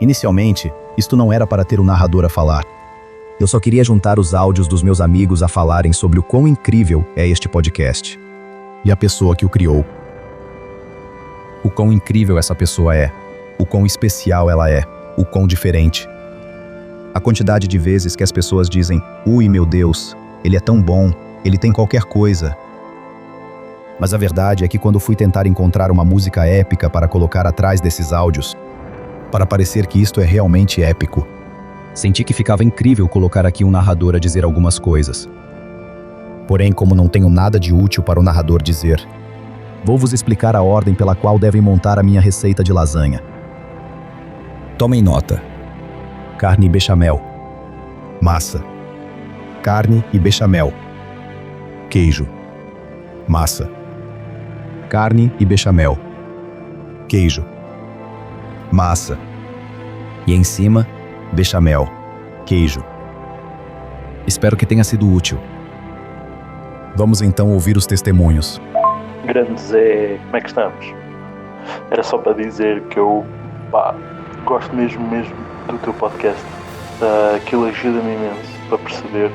Inicialmente, isto não era para ter um narrador a falar. Eu só queria juntar os áudios dos meus amigos a falarem sobre o quão incrível é este podcast. E a pessoa que o criou. O quão incrível essa pessoa é. O quão especial ela é. O quão diferente. A quantidade de vezes que as pessoas dizem: ui, meu Deus, ele é tão bom, ele tem qualquer coisa. Mas a verdade é que quando fui tentar encontrar uma música épica para colocar atrás desses áudios, para parecer que isto é realmente épico, senti que ficava incrível colocar aqui um narrador a dizer algumas coisas. Porém, como não tenho nada de útil para o narrador dizer, vou vos explicar a ordem pela qual devem montar a minha receita de lasanha. Tomem nota. Carne bechamel. Massa. Carne e bechamel. Queijo. Massa. Carne e bechamel. Queijo. Massa. E em cima, bechamel. Queijo. Espero que tenha sido útil. Vamos então ouvir os testemunhos. Grande Zé, como é que estamos? Era só para dizer que eu, gosto mesmo do teu podcast. Aquilo ajuda-me imenso para perceber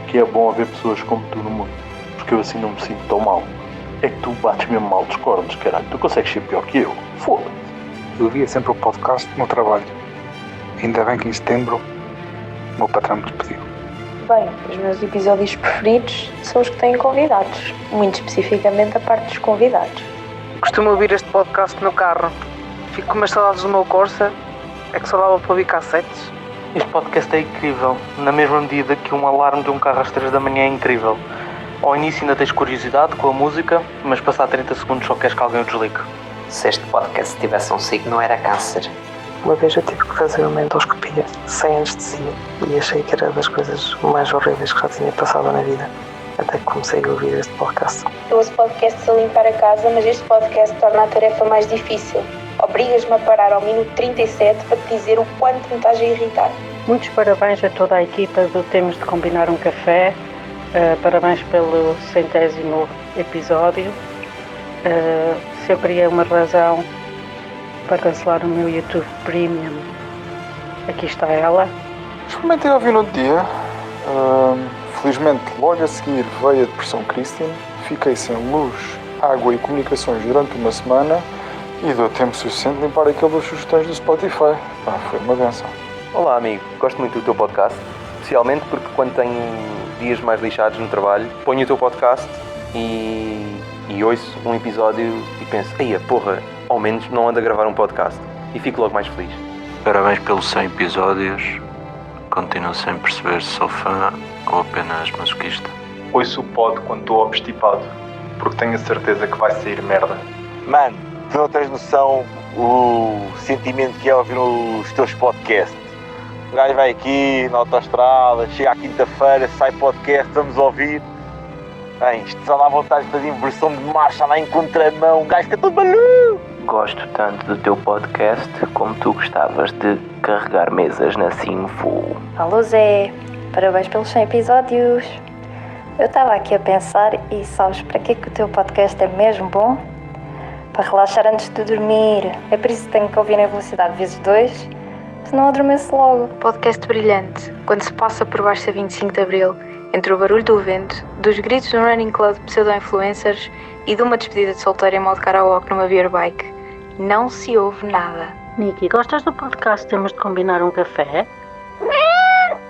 que é bom haver pessoas como tu no mundo. Porque eu assim não me sinto tão mal. É que tu bates mesmo mal dos cornos, caralho. Tu consegues ser pior que eu. Foda-se. Eu via sempre o podcast no trabalho. Ainda bem que em setembro o meu patrão me despediu. Bem, os meus episódios preferidos são os que têm convidados. Muito especificamente a parte dos convidados. Costumo ouvir este podcast no carro. Fico com umas saudades do meu Corsa. É que só dava para ouvir cassetes. Este podcast é incrível. Na mesma medida que um alarme de um carro às 3 da manhã é incrível. Ao início ainda tens curiosidade com a música, mas passar 30 segundos só queres que alguém o desligue. Se este podcast tivesse um signo, era câncer. Uma vez eu tive que fazer uma endoscopia sem anestesia e achei que era das coisas mais horríveis que já tinha passado na vida. Até que comecei a ouvir este podcast. Eu ouço podcasts a limpar a casa, mas este podcast torna a tarefa mais difícil. Obrigas-me a parar ao minuto 37 para te dizer o quanto me estás a irritar. Muitos parabéns a toda a equipa do Temos de Combinar um Café. Parabéns pelo 100º episódio. Se eu queria uma razão para cancelar o meu YouTube Premium, aqui está ela. Experimentei ouvir no outro dia. Felizmente, logo a seguir veio a depressão Christian. Fiquei sem luz, água e comunicações durante uma semana e deu tempo suficiente de limpar aquilo das sugestões do Spotify. Foi uma benção. Olá amigo, gosto muito do teu podcast, especialmente porque quando tenho dias mais lixados no trabalho, ponho o teu podcast e ouço um episódio e penso: eia porra, ao menos não ando a gravar um podcast, e fico logo mais feliz. Parabéns pelos 100 episódios. Continuo sem perceber se sou fã ou apenas masoquista. Ouço o pod quando estou obstipado, porque tenho a certeza que vai sair merda. Mano, tu não tens noção o sentimento que é ouvir os teus podcasts. O gajo vai aqui na autoestrada, chega à quinta-feira, sai podcast, vamos ouvir. Bem, isto só dá vontade de fazer inversão de marcha lá em contramão, o gajo fica todo maluco. Gosto tanto do teu podcast como tu gostavas de carregar mesas na Sinfo. Alô Zé, parabéns pelos 100 episódios. Eu estava aqui a pensar e sabes para que é que o teu podcast é mesmo bom? Para relaxar antes de dormir. É por isso que tenho que ouvir em velocidade vezes 2, senão adormeço logo. Podcast brilhante, quando se passa por baixo a 25 de Abril, entre o barulho do vento, dos gritos de um running club de pseudo-influencers e de uma despedida de solteiro em modo karaoke numa beer bike. Não se ouve nada. Niki, gostas do podcast Temos de Combinar um Café?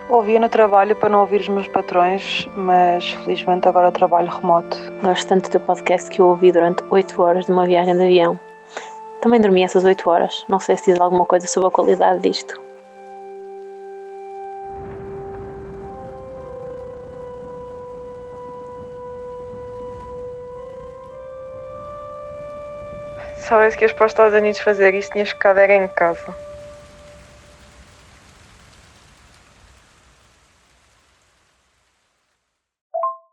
Ouvia no trabalho para não ouvir os meus patrões, mas felizmente agora trabalho remoto. Gosto tanto do podcast que eu ouvi durante 8 horas de uma viagem de avião. Também dormi essas 8 horas. Não sei se diz alguma coisa sobre a qualidade disto. Se soubesse que ias para os Estados Unidos fazer isso, tinhas ficado era em casa.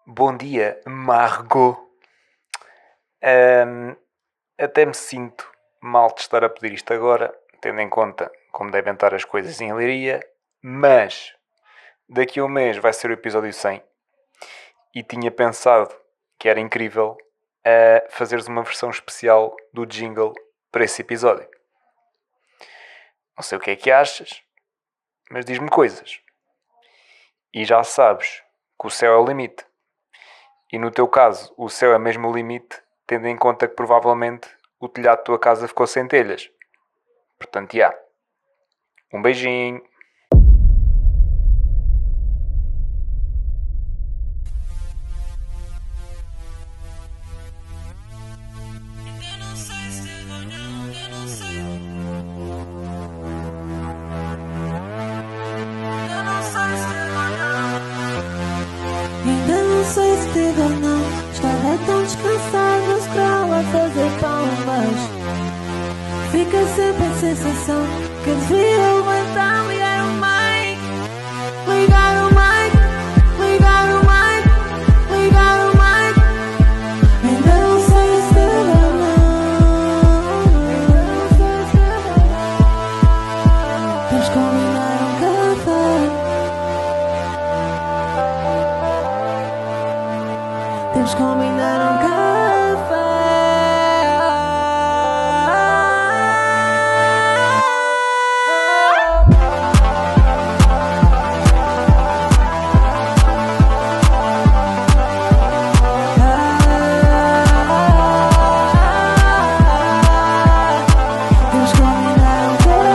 Bom dia, Margot. Até me sinto mal de estar a pedir isto agora, tendo em conta como devem estar as coisas em Leiria, mas daqui a um mês vai ser o episódio 100 e tinha pensado que era incrível fazeres uma versão especial do jingle para esse episódio. Não sei o que é que achas, mas diz-me coisas. E já sabes que o céu é o limite. E no teu caso, o céu é mesmo o limite, tendo em conta que provavelmente o telhado da tua casa ficou sem telhas. Portanto, um beijinho. Ainda não sei se teve ou não. Estava tão descansado no scroll a fazer palmas. Fica sempre a sensação que devia levantar, ligar o mic, ligar o mic, ligar o mic, ligar o mic. Ainda não sei se teve ou não. Temos que combinar um café. Temos que combinar um café. Temos que combinar um café. Temos que combinar um café.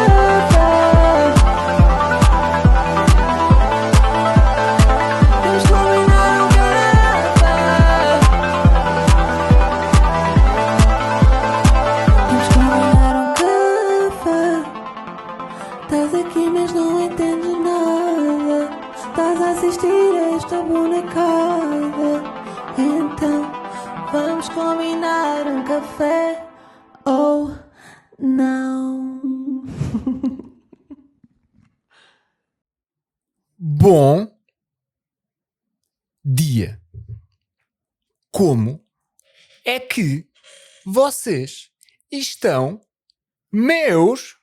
Temos que combinar um café. Estás aqui mas não entendes nada. Estás a assistir a esta bonecada. Então vamos combinar um café ou não? Bom dia. Como é que vocês estão, meus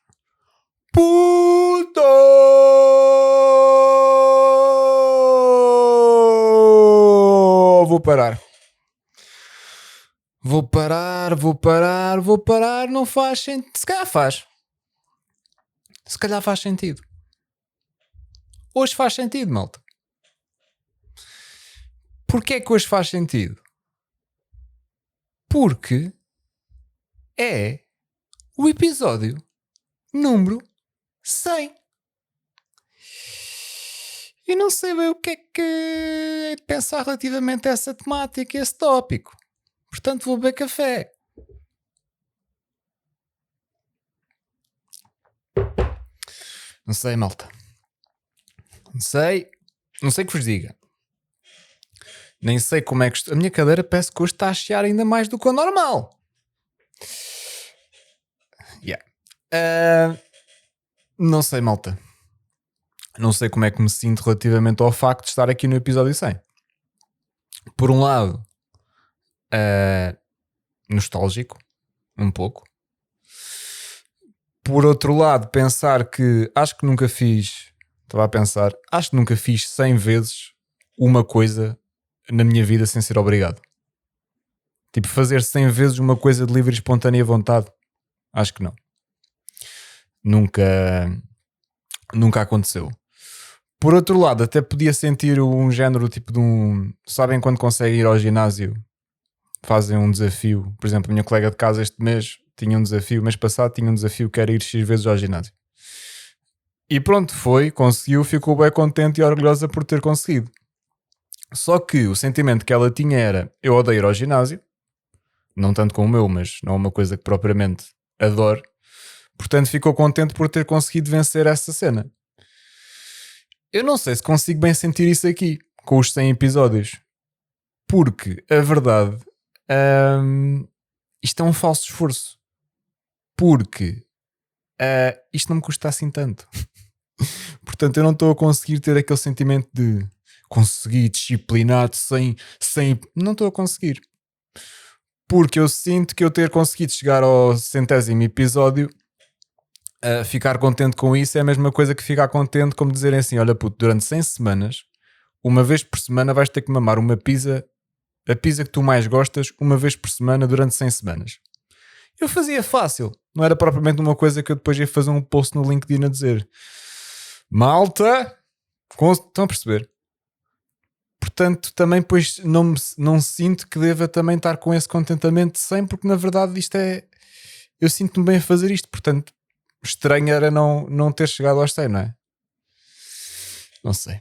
putos? Vou parar. Não faz sentido. Se calhar faz. Se calhar faz sentido. Hoje faz sentido, malta. Porquê é que hoje faz sentido? Porque é o episódio número 100. E não sei bem o que é que pensar relativamente a essa temática, a esse tópico. Portanto, vou beber café. Não sei, malta. Não sei que vos diga. Nem sei como é que... A minha cadeira parece que hoje está a chiar ainda mais do que o normal. Não sei, malta. Não sei como é que me sinto relativamente ao facto de estar aqui no episódio 100. Por um lado, nostálgico, um pouco. Por outro lado, pensar que acho que nunca fiz 100 vezes uma coisa na minha vida sem ser obrigado. Tipo, fazer 100 vezes uma coisa de livre e espontânea vontade. Acho que não. Nunca aconteceu. Por outro lado, até podia sentir um género tipo de um... Sabem quando conseguem ir ao ginásio? Fazem um desafio. Por exemplo, a minha colega de casa este mês tinha um desafio. Mês passado tinha um desafio que era ir X vezes ao ginásio. E pronto, conseguiu, ficou bem contente e orgulhosa por ter conseguido. Só que o sentimento que ela tinha era: eu odeio ir ao ginásio. Não tanto como o meu, mas não é uma coisa que propriamente adoro. Portanto, ficou contente por ter conseguido vencer essa cena. Eu não sei se consigo bem sentir isso aqui, com os 100 episódios. Porque, a verdade, isto é um falso esforço. Porque isto não me custa assim tanto. Portanto, eu não estou a conseguir ter aquele sentimento de conseguir disciplinado sem... Não estou a conseguir. Porque eu sinto que eu ter conseguido chegar ao 100º episódio, ficar contente com isso é a mesma coisa que ficar contente como dizerem assim: olha puto, durante 100 semanas, uma vez por semana vais ter que mamar uma pizza, a pizza que tu mais gostas, uma vez por semana durante 100 semanas. eu fazia fácil. Não era propriamente uma coisa que eu depois ia fazer um post no LinkedIn a dizer malta, estão a perceber? Portanto, também pois não sinto que deva também estar com esse contentamento de 100, porque na verdade isto é... Eu sinto-me bem a fazer isto, portanto, estranho era não ter chegado aos 100, não é? Não sei.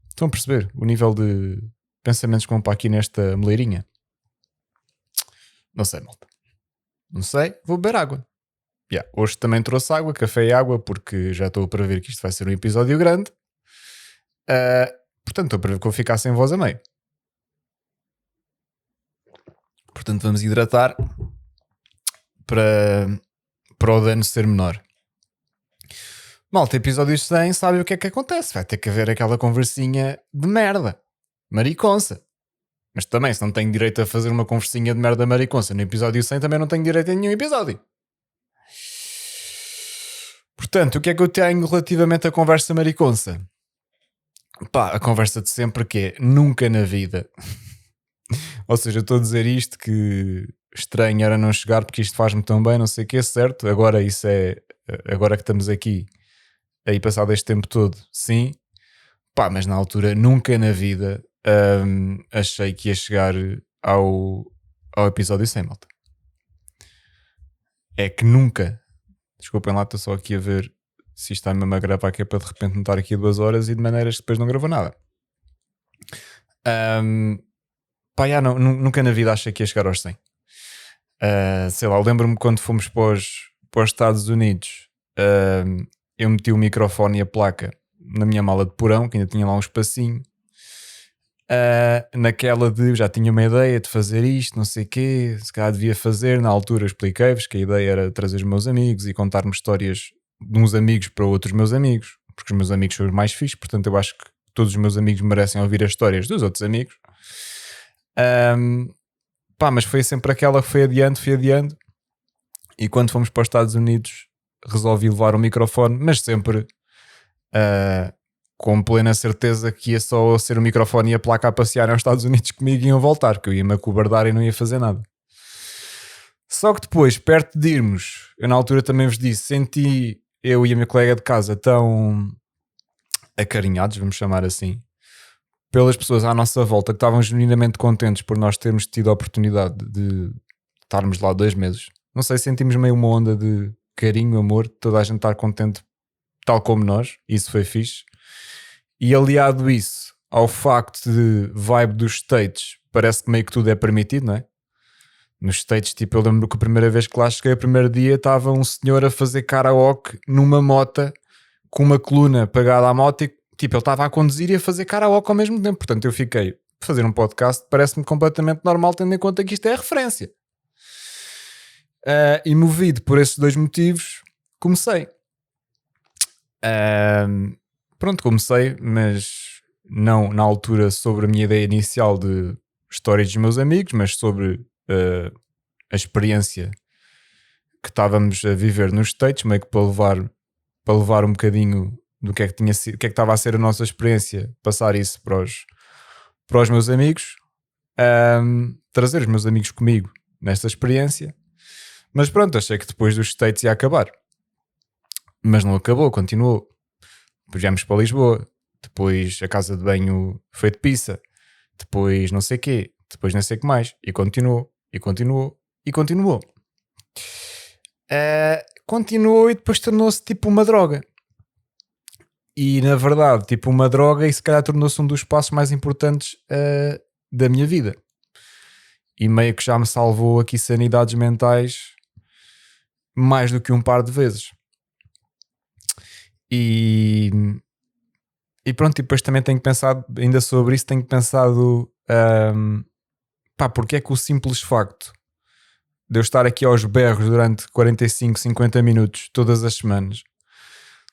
Estão a perceber o nível de pensamentos que vão para aqui nesta moleirinha? Não sei, malta. Não sei, vou beber água. Hoje também trouxe água, café e água, porque já estou a prever que isto vai ser um episódio grande. Portanto, estou a prever que eu vou ficar sem voz a meio. Portanto, vamos hidratar para o dano ser menor. Malta, episódio 100, sabe o que é que acontece? Vai ter que haver aquela conversinha de merda. Mariconça. Mas também, se não tenho direito a fazer uma conversinha de merda mariconça no episódio 100, também não tenho direito a nenhum episódio. Portanto, o que é que eu tenho relativamente à conversa mariconça? A conversa de sempre que é nunca na vida. Ou seja, eu estou a dizer isto que estranho era não chegar porque isto faz-me tão bem, não sei o que, certo? Agora isso é... Agora que estamos aqui, aí passado este tempo todo, sim. Mas na altura, nunca na vida achei que ia chegar ao episódio 100, malta. É que nunca... Desculpem lá, estou só aqui a ver se isto está mesmo a gravar, que é para de repente não estar aqui 2 horas e de maneiras que depois não gravou nada. Nunca na vida achei que ia chegar aos 100. Sei lá, lembro-me quando fomos para os Estados Unidos, eu meti o microfone e a placa na minha mala de porão, que ainda tinha lá um espacinho, naquela de já tinha uma ideia de fazer isto, não sei o quê, se calhar devia fazer. Na altura expliquei-vos que a ideia era trazer os meus amigos e contar-me histórias de uns amigos para outros meus amigos, porque os meus amigos são os mais fixes, portanto eu acho que todos os meus amigos merecem ouvir as histórias dos outros amigos. Mas foi sempre aquela que foi adiando, e quando fomos para os Estados Unidos resolvi levar o microfone, mas sempre com plena certeza que ia só ser o microfone e a placa a passear aos Estados Unidos comigo e iam voltar, que eu ia-me acobardar e não ia fazer nada. Só que depois, perto de irmos, eu na altura também vos disse, senti eu e a minha colega de casa tão acarinhados, vamos chamar assim, pelas pessoas à nossa volta que estavam genuinamente contentes por nós termos tido a oportunidade de estarmos lá 2 meses. Não sei, sentimos meio uma onda de carinho, amor, toda a gente estar contente tal como nós, isso foi fixe. E aliado isso ao facto de vibe dos States, parece que meio que tudo é permitido, não é? Nos States, tipo, eu lembro que a primeira vez que lá cheguei, o primeiro dia, estava um senhor a fazer karaoke numa mota com uma coluna pegada à moto e tipo, ele estava a conduzir e a fazer karaoke ao mesmo tempo. Portanto, eu fiquei, fazer um podcast parece-me completamente normal, tendo em conta que isto é a referência. E movido por esses 2 motivos, comecei. Comecei, mas não na altura sobre a minha ideia inicial de histórias dos meus amigos, mas sobre a experiência que estávamos a viver nos States, meio que para levar um bocadinho do que é que tinha sido, o que é que estava a ser a nossa experiência, passar isso para os meus amigos, trazer os meus amigos comigo nesta experiência. Mas pronto, achei que depois dos States ia acabar, mas não acabou, continuou. Depois viemos para Lisboa, depois a casa de banho foi de pizza, depois não sei o quê, depois não sei o que mais, e continuou, e continuou, e continuou. Continuou e depois tornou-se tipo uma droga. E na verdade, tipo uma droga, e se calhar tornou-se um dos passos mais importantes da minha vida. E meio que já me salvou aqui sanidades mentais mais do que um par de vezes. E pronto, e depois também tenho pensado ainda sobre isso, tenho pensado porque é que o simples facto de eu estar aqui aos berros durante 45, 50 minutos todas as semanas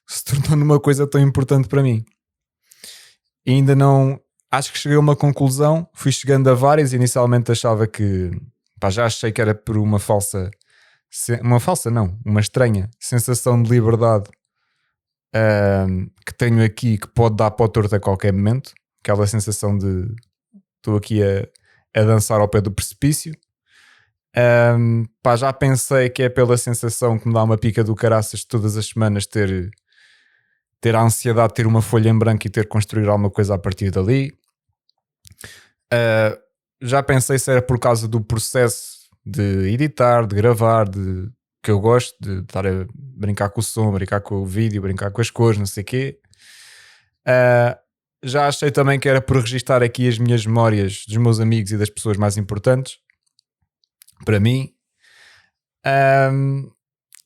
se tornou numa coisa tão importante para mim. E ainda não... Acho que cheguei a uma conclusão, fui chegando a várias, inicialmente achava que... já achei que era por uma estranha sensação de liberdade que tenho aqui, que pode dar para o torto a qualquer momento. Aquela sensação de... Estou aqui a dançar ao pé do precipício. Pá, já pensei que é pela sensação que me dá uma pica do caraças todas as semanas ter a ansiedade de ter uma folha em branco e ter que construir alguma coisa a partir dali. Já pensei se era por causa do processo de editar, de gravar, que eu gosto de estar a brincar com o som, brincar com o vídeo, brincar com as cores, não sei o quê. Já achei também que era por registar aqui as minhas memórias dos meus amigos e das pessoas mais importantes para mim.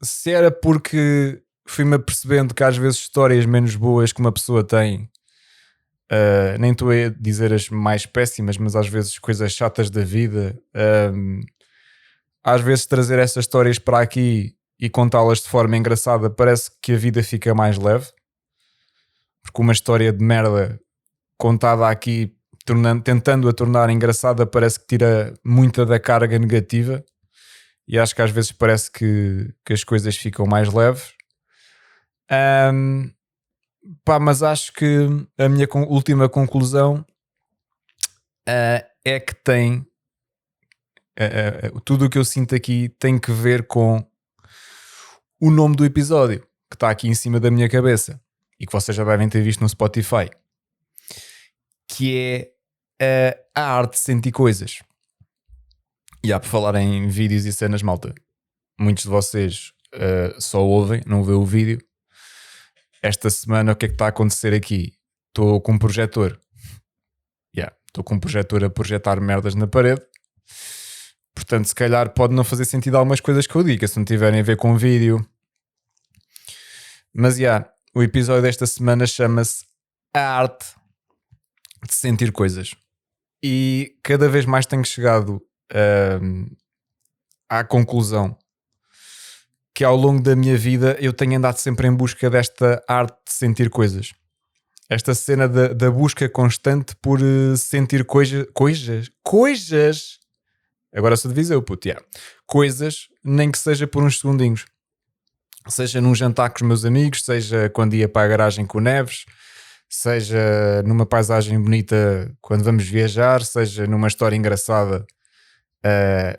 Se era porque fui-me apercebendo que às vezes histórias menos boas que uma pessoa tem, nem estou a dizer as mais péssimas, mas às vezes coisas chatas da vida, às vezes trazer essas histórias para aqui e contá-las de forma engraçada parece que a vida fica mais leve, porque uma história de merda contada aqui tentando a tornar engraçada parece que tira muita da carga negativa, e acho que às vezes parece que as coisas ficam mais leves. Mas acho que a minha última conclusão é que tem tudo o que eu sinto aqui tem que ver com o nome do episódio que está aqui em cima da minha cabeça e que vocês já devem ter visto no Spotify, que é a arte de sentir coisas. E há por falar em vídeos e cenas, malta, muitos de vocês só ouvem, não vê o vídeo. Esta semana o que é que está a acontecer aqui? Estou com um projetor. Estou com um projetor a projetar merdas na parede. Portanto, se calhar pode não fazer sentido algumas coisas que eu diga, se não tiverem a ver com vídeo. Mas o episódio desta semana chama-se A Arte de Sentir Coisas. E cada vez mais tenho chegado à conclusão que ao longo da minha vida eu tenho andado sempre em busca desta arte de sentir coisas. Esta cena da busca constante por sentir coisas. Agora sou de Viseu, puto. Coisas, nem que seja por uns segundinhos. Seja num jantar com os meus amigos, seja quando ia para a garagem com o Neves, seja numa paisagem bonita quando vamos viajar, seja numa história engraçada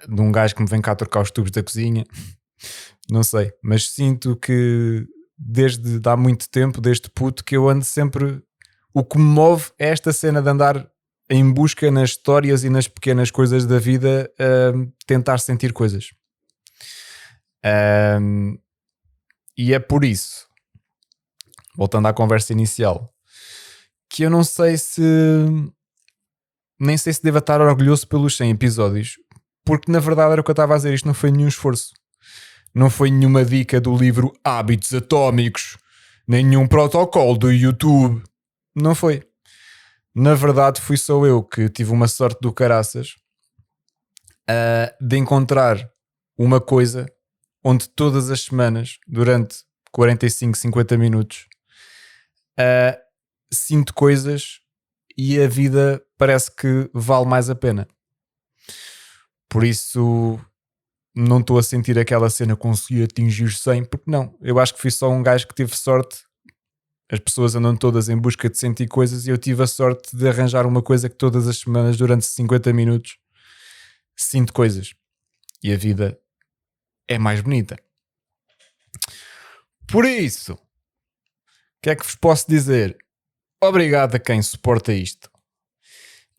de um gajo que me vem cá trocar os tubos da cozinha. Não sei, mas sinto que desde há muito tempo, desde puto, que eu ando sempre... O que me move é esta cena de andar em busca nas histórias e nas pequenas coisas da vida, tentar sentir coisas. E é por isso, voltando à conversa inicial, que eu não sei se... Nem sei se devo estar orgulhoso pelos 100 episódios, porque na verdade era o que eu estava a dizer, isto não foi nenhum esforço. Não foi nenhuma dica do livro Hábitos Atómicos, nem nenhum protocolo do YouTube. Não foi. Na verdade fui só eu que tive uma sorte do caraças de encontrar uma coisa onde todas as semanas, durante 45, 50 minutos, sinto coisas e a vida parece que vale mais a pena. Por isso... não estou a sentir aquela cena consegui atingir 100, porque não, eu acho que fui só um gajo que tive sorte. As pessoas andam todas em busca de sentir coisas e eu tive a sorte de arranjar uma coisa que todas as semanas, durante 50 minutos, sinto coisas e a vida é mais bonita. Por isso, o que é que vos posso dizer? Obrigado a quem suporta isto.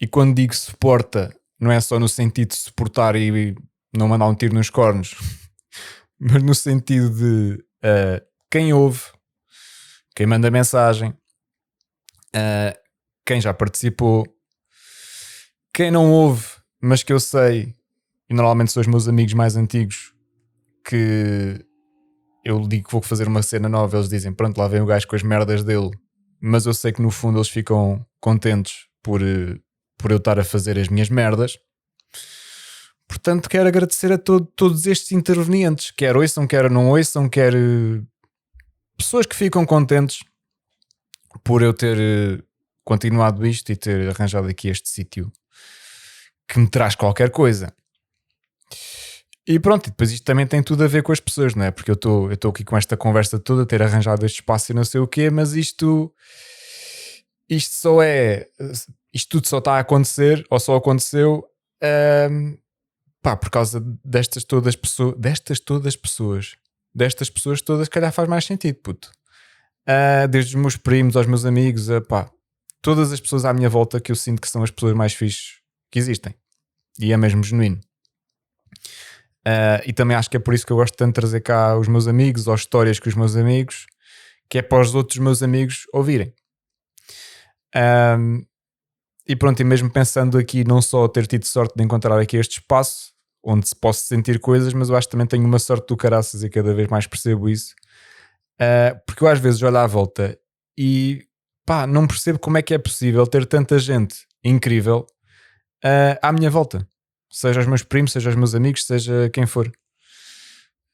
E quando digo suporta, não é só no sentido de suportar e não mandar um tiro nos cornos, mas no sentido de quem ouve, quem manda mensagem, quem já participou, quem não ouve, mas que eu sei, e normalmente são os meus amigos mais antigos, que eu digo que vou fazer uma cena nova, eles dizem, pronto, lá vem o gajo com as merdas dele, mas eu sei que no fundo eles ficam contentes por eu estar a fazer as minhas merdas. Portanto, quero agradecer a todos estes intervenientes, quer ouçam, quer não ouçam, quer pessoas que ficam contentes por eu ter continuado isto e ter arranjado aqui este sítio que me traz qualquer coisa. E pronto, e depois isto também tem tudo a ver com as pessoas, não é? Porque eu estou aqui com esta conversa toda, ter arranjado este espaço e não sei o quê, mas isto só é... Isto tudo só está a acontecer, ou só aconteceu... pá, por causa destas pessoas todas, calhar faz mais sentido, puto. Desde os meus primos aos meus amigos, pá, todas as pessoas à minha volta que eu sinto que são as pessoas mais fixes que existem. E é mesmo genuíno. E também acho que é por isso que eu gosto tanto de trazer cá os meus amigos, ou histórias com os meus amigos, que é para os outros meus amigos ouvirem. E pronto, e mesmo pensando aqui, não só ter tido sorte de encontrar aqui este espaço onde se posso sentir coisas, mas eu acho que também tenho uma sorte do caraças e cada vez mais percebo isso. Porque eu às vezes olho à volta e pá, não percebo como é que é possível ter tanta gente incrível à minha volta, seja os meus primos, seja os meus amigos, seja quem for.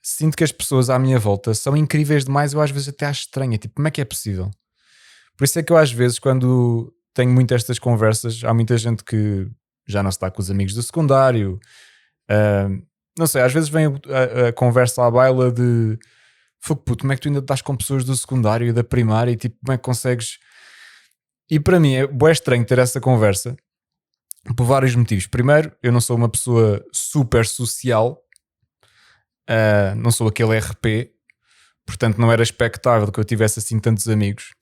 Sinto que as pessoas à minha volta são incríveis demais. Eu às vezes até acho estranho, tipo, como é que é possível? Por isso é que eu às vezes, quando tenho muito estas conversas, há muita gente que já não se dá com os amigos do secundário, não sei, às vezes vem a conversa à baila de fogo, puto, como é que tu ainda estás com pessoas do secundário e da primária e tipo, como é que consegues? E para mim é bué estranho ter essa conversa por vários motivos. Primeiro, eu não sou uma pessoa super social, não sou aquele RP, portanto não era expectável que eu tivesse assim tantos amigos.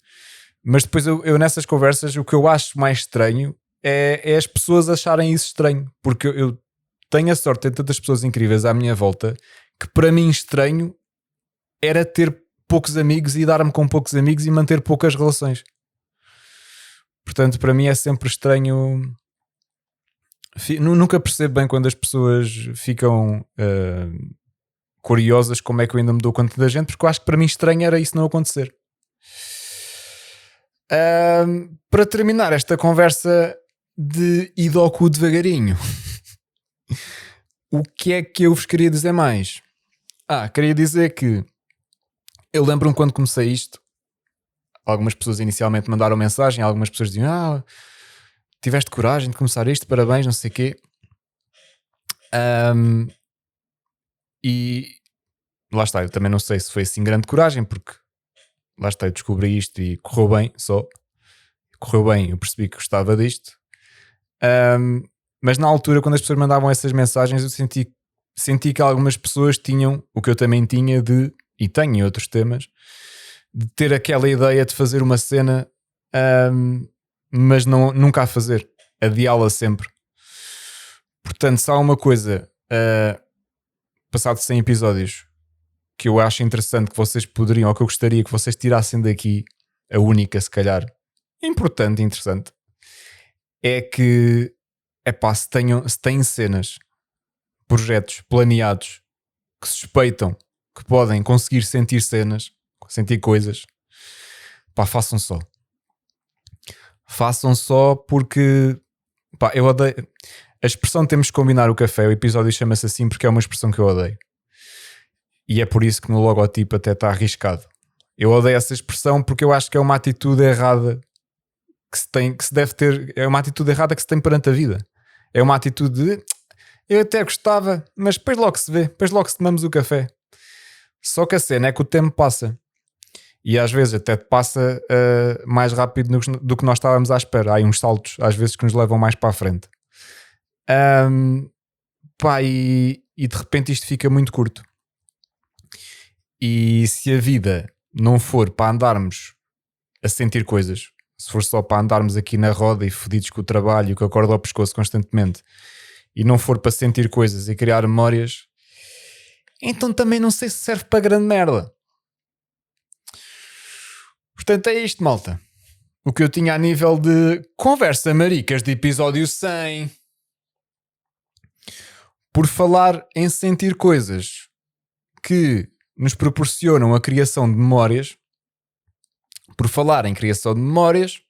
Mas depois eu nessas conversas, o que eu acho mais estranho é as pessoas acharem isso estranho, porque eu tenho a sorte de ter tantas pessoas incríveis à minha volta que para mim estranho era ter poucos amigos e dar-me com poucos amigos e manter poucas relações. Portanto, para mim é sempre estranho. Nunca percebo bem quando as pessoas ficam curiosas como é que eu ainda me dou conta da gente, porque eu acho que para mim estranho era isso não acontecer. Para terminar esta conversa de ida ao cu devagarinho, o que é que eu vos queria dizer mais? Queria dizer que eu lembro-me quando comecei isto, algumas pessoas inicialmente mandaram mensagem, algumas pessoas diziam, tiveste coragem de começar isto, parabéns, não sei o quê. E lá está, eu também não sei se foi assim grande coragem, porque lá está, eu descobri isto e correu bem, eu percebi que gostava disto. Mas na altura, quando as pessoas mandavam essas mensagens, eu senti que algumas pessoas tinham o que eu também tinha e tenho em outros temas, de ter aquela ideia de fazer uma cena, mas nunca a fazer, adiá-la sempre. Portanto, se há uma coisa passado 100 episódios que eu acho interessante que vocês poderiam, ou que eu gostaria que vocês tirassem daqui, a única se calhar importante e interessante, é que se têm cenas, projetos planeados que suspeitam que podem conseguir sentir cenas, sentir coisas, façam só. Façam só porque eu odeio a expressão temos que combinar o café. O episódio chama-se assim porque é uma expressão que eu odeio. E é por isso que no logotipo até está arriscado. Eu odeio essa expressão porque eu acho que é uma atitude errada que se deve ter. É uma atitude errada que se tem perante a vida. É uma atitude de eu até gostava, mas depois logo se vê, depois logo se tomamos o café. Só que a cena é que o tempo passa. E às vezes até passa mais rápido do que nós estávamos à espera. Há aí uns saltos às vezes que nos levam mais para a frente. E de repente isto fica muito curto. E se a vida não for para andarmos a sentir coisas, se for só para andarmos aqui na roda e fodidos com o trabalho, com a corda ao pescoço constantemente, e não for para sentir coisas e criar memórias, então também não sei se serve para grande merda. Portanto é isto, malta. O que eu tinha a nível de conversa maricas de episódio 100. Por falar em sentir coisas que nos proporcionam a criação de memórias, por falar em criação de memórias,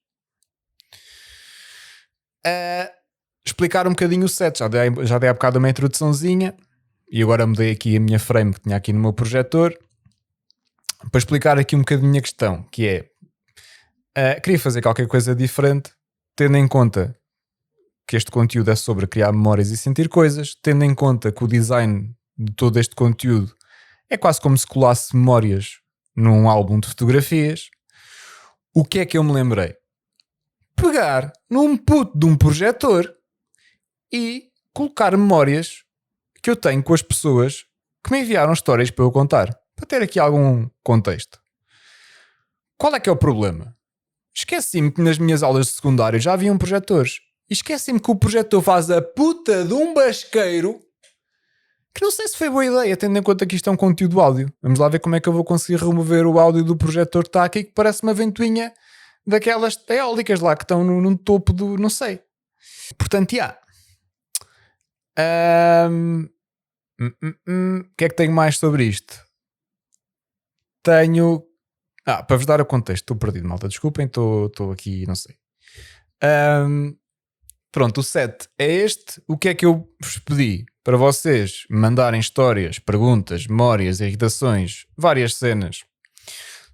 explicar um bocadinho o set. Já dei há bocado uma introduçãozinha e agora mudei aqui a minha frame que tinha aqui no meu projetor para explicar aqui um bocadinho a questão, que é queria fazer qualquer coisa diferente, tendo em conta que este conteúdo é sobre criar memórias e sentir coisas, tendo em conta que o design de todo este conteúdo é quase como se colasse memórias num álbum de fotografias. O que é que eu me lembrei? Pegar num puto de um projetor e colocar memórias que eu tenho com as pessoas que me enviaram histórias para eu contar, para ter aqui algum contexto. Qual é que é o problema? Esqueci-me que nas minhas aulas de secundário já haviam projetores. E esqueci-me que o projetor faz a puta de um basqueiro que não sei se foi boa ideia, tendo em conta que isto é um conteúdo áudio. Vamos lá ver como é que eu vou conseguir remover o áudio do projetor que está aqui, que parece uma ventoinha daquelas eólicas lá que estão no topo do... não sei. Portanto, já. O que é que tenho mais sobre isto? Tenho... para vos dar o contexto, estou perdido, malta. Desculpem, estou aqui, não sei. Pronto, o set é este. O que é que eu vos pedi? Para vocês mandarem histórias, perguntas, memórias, irritações, várias cenas.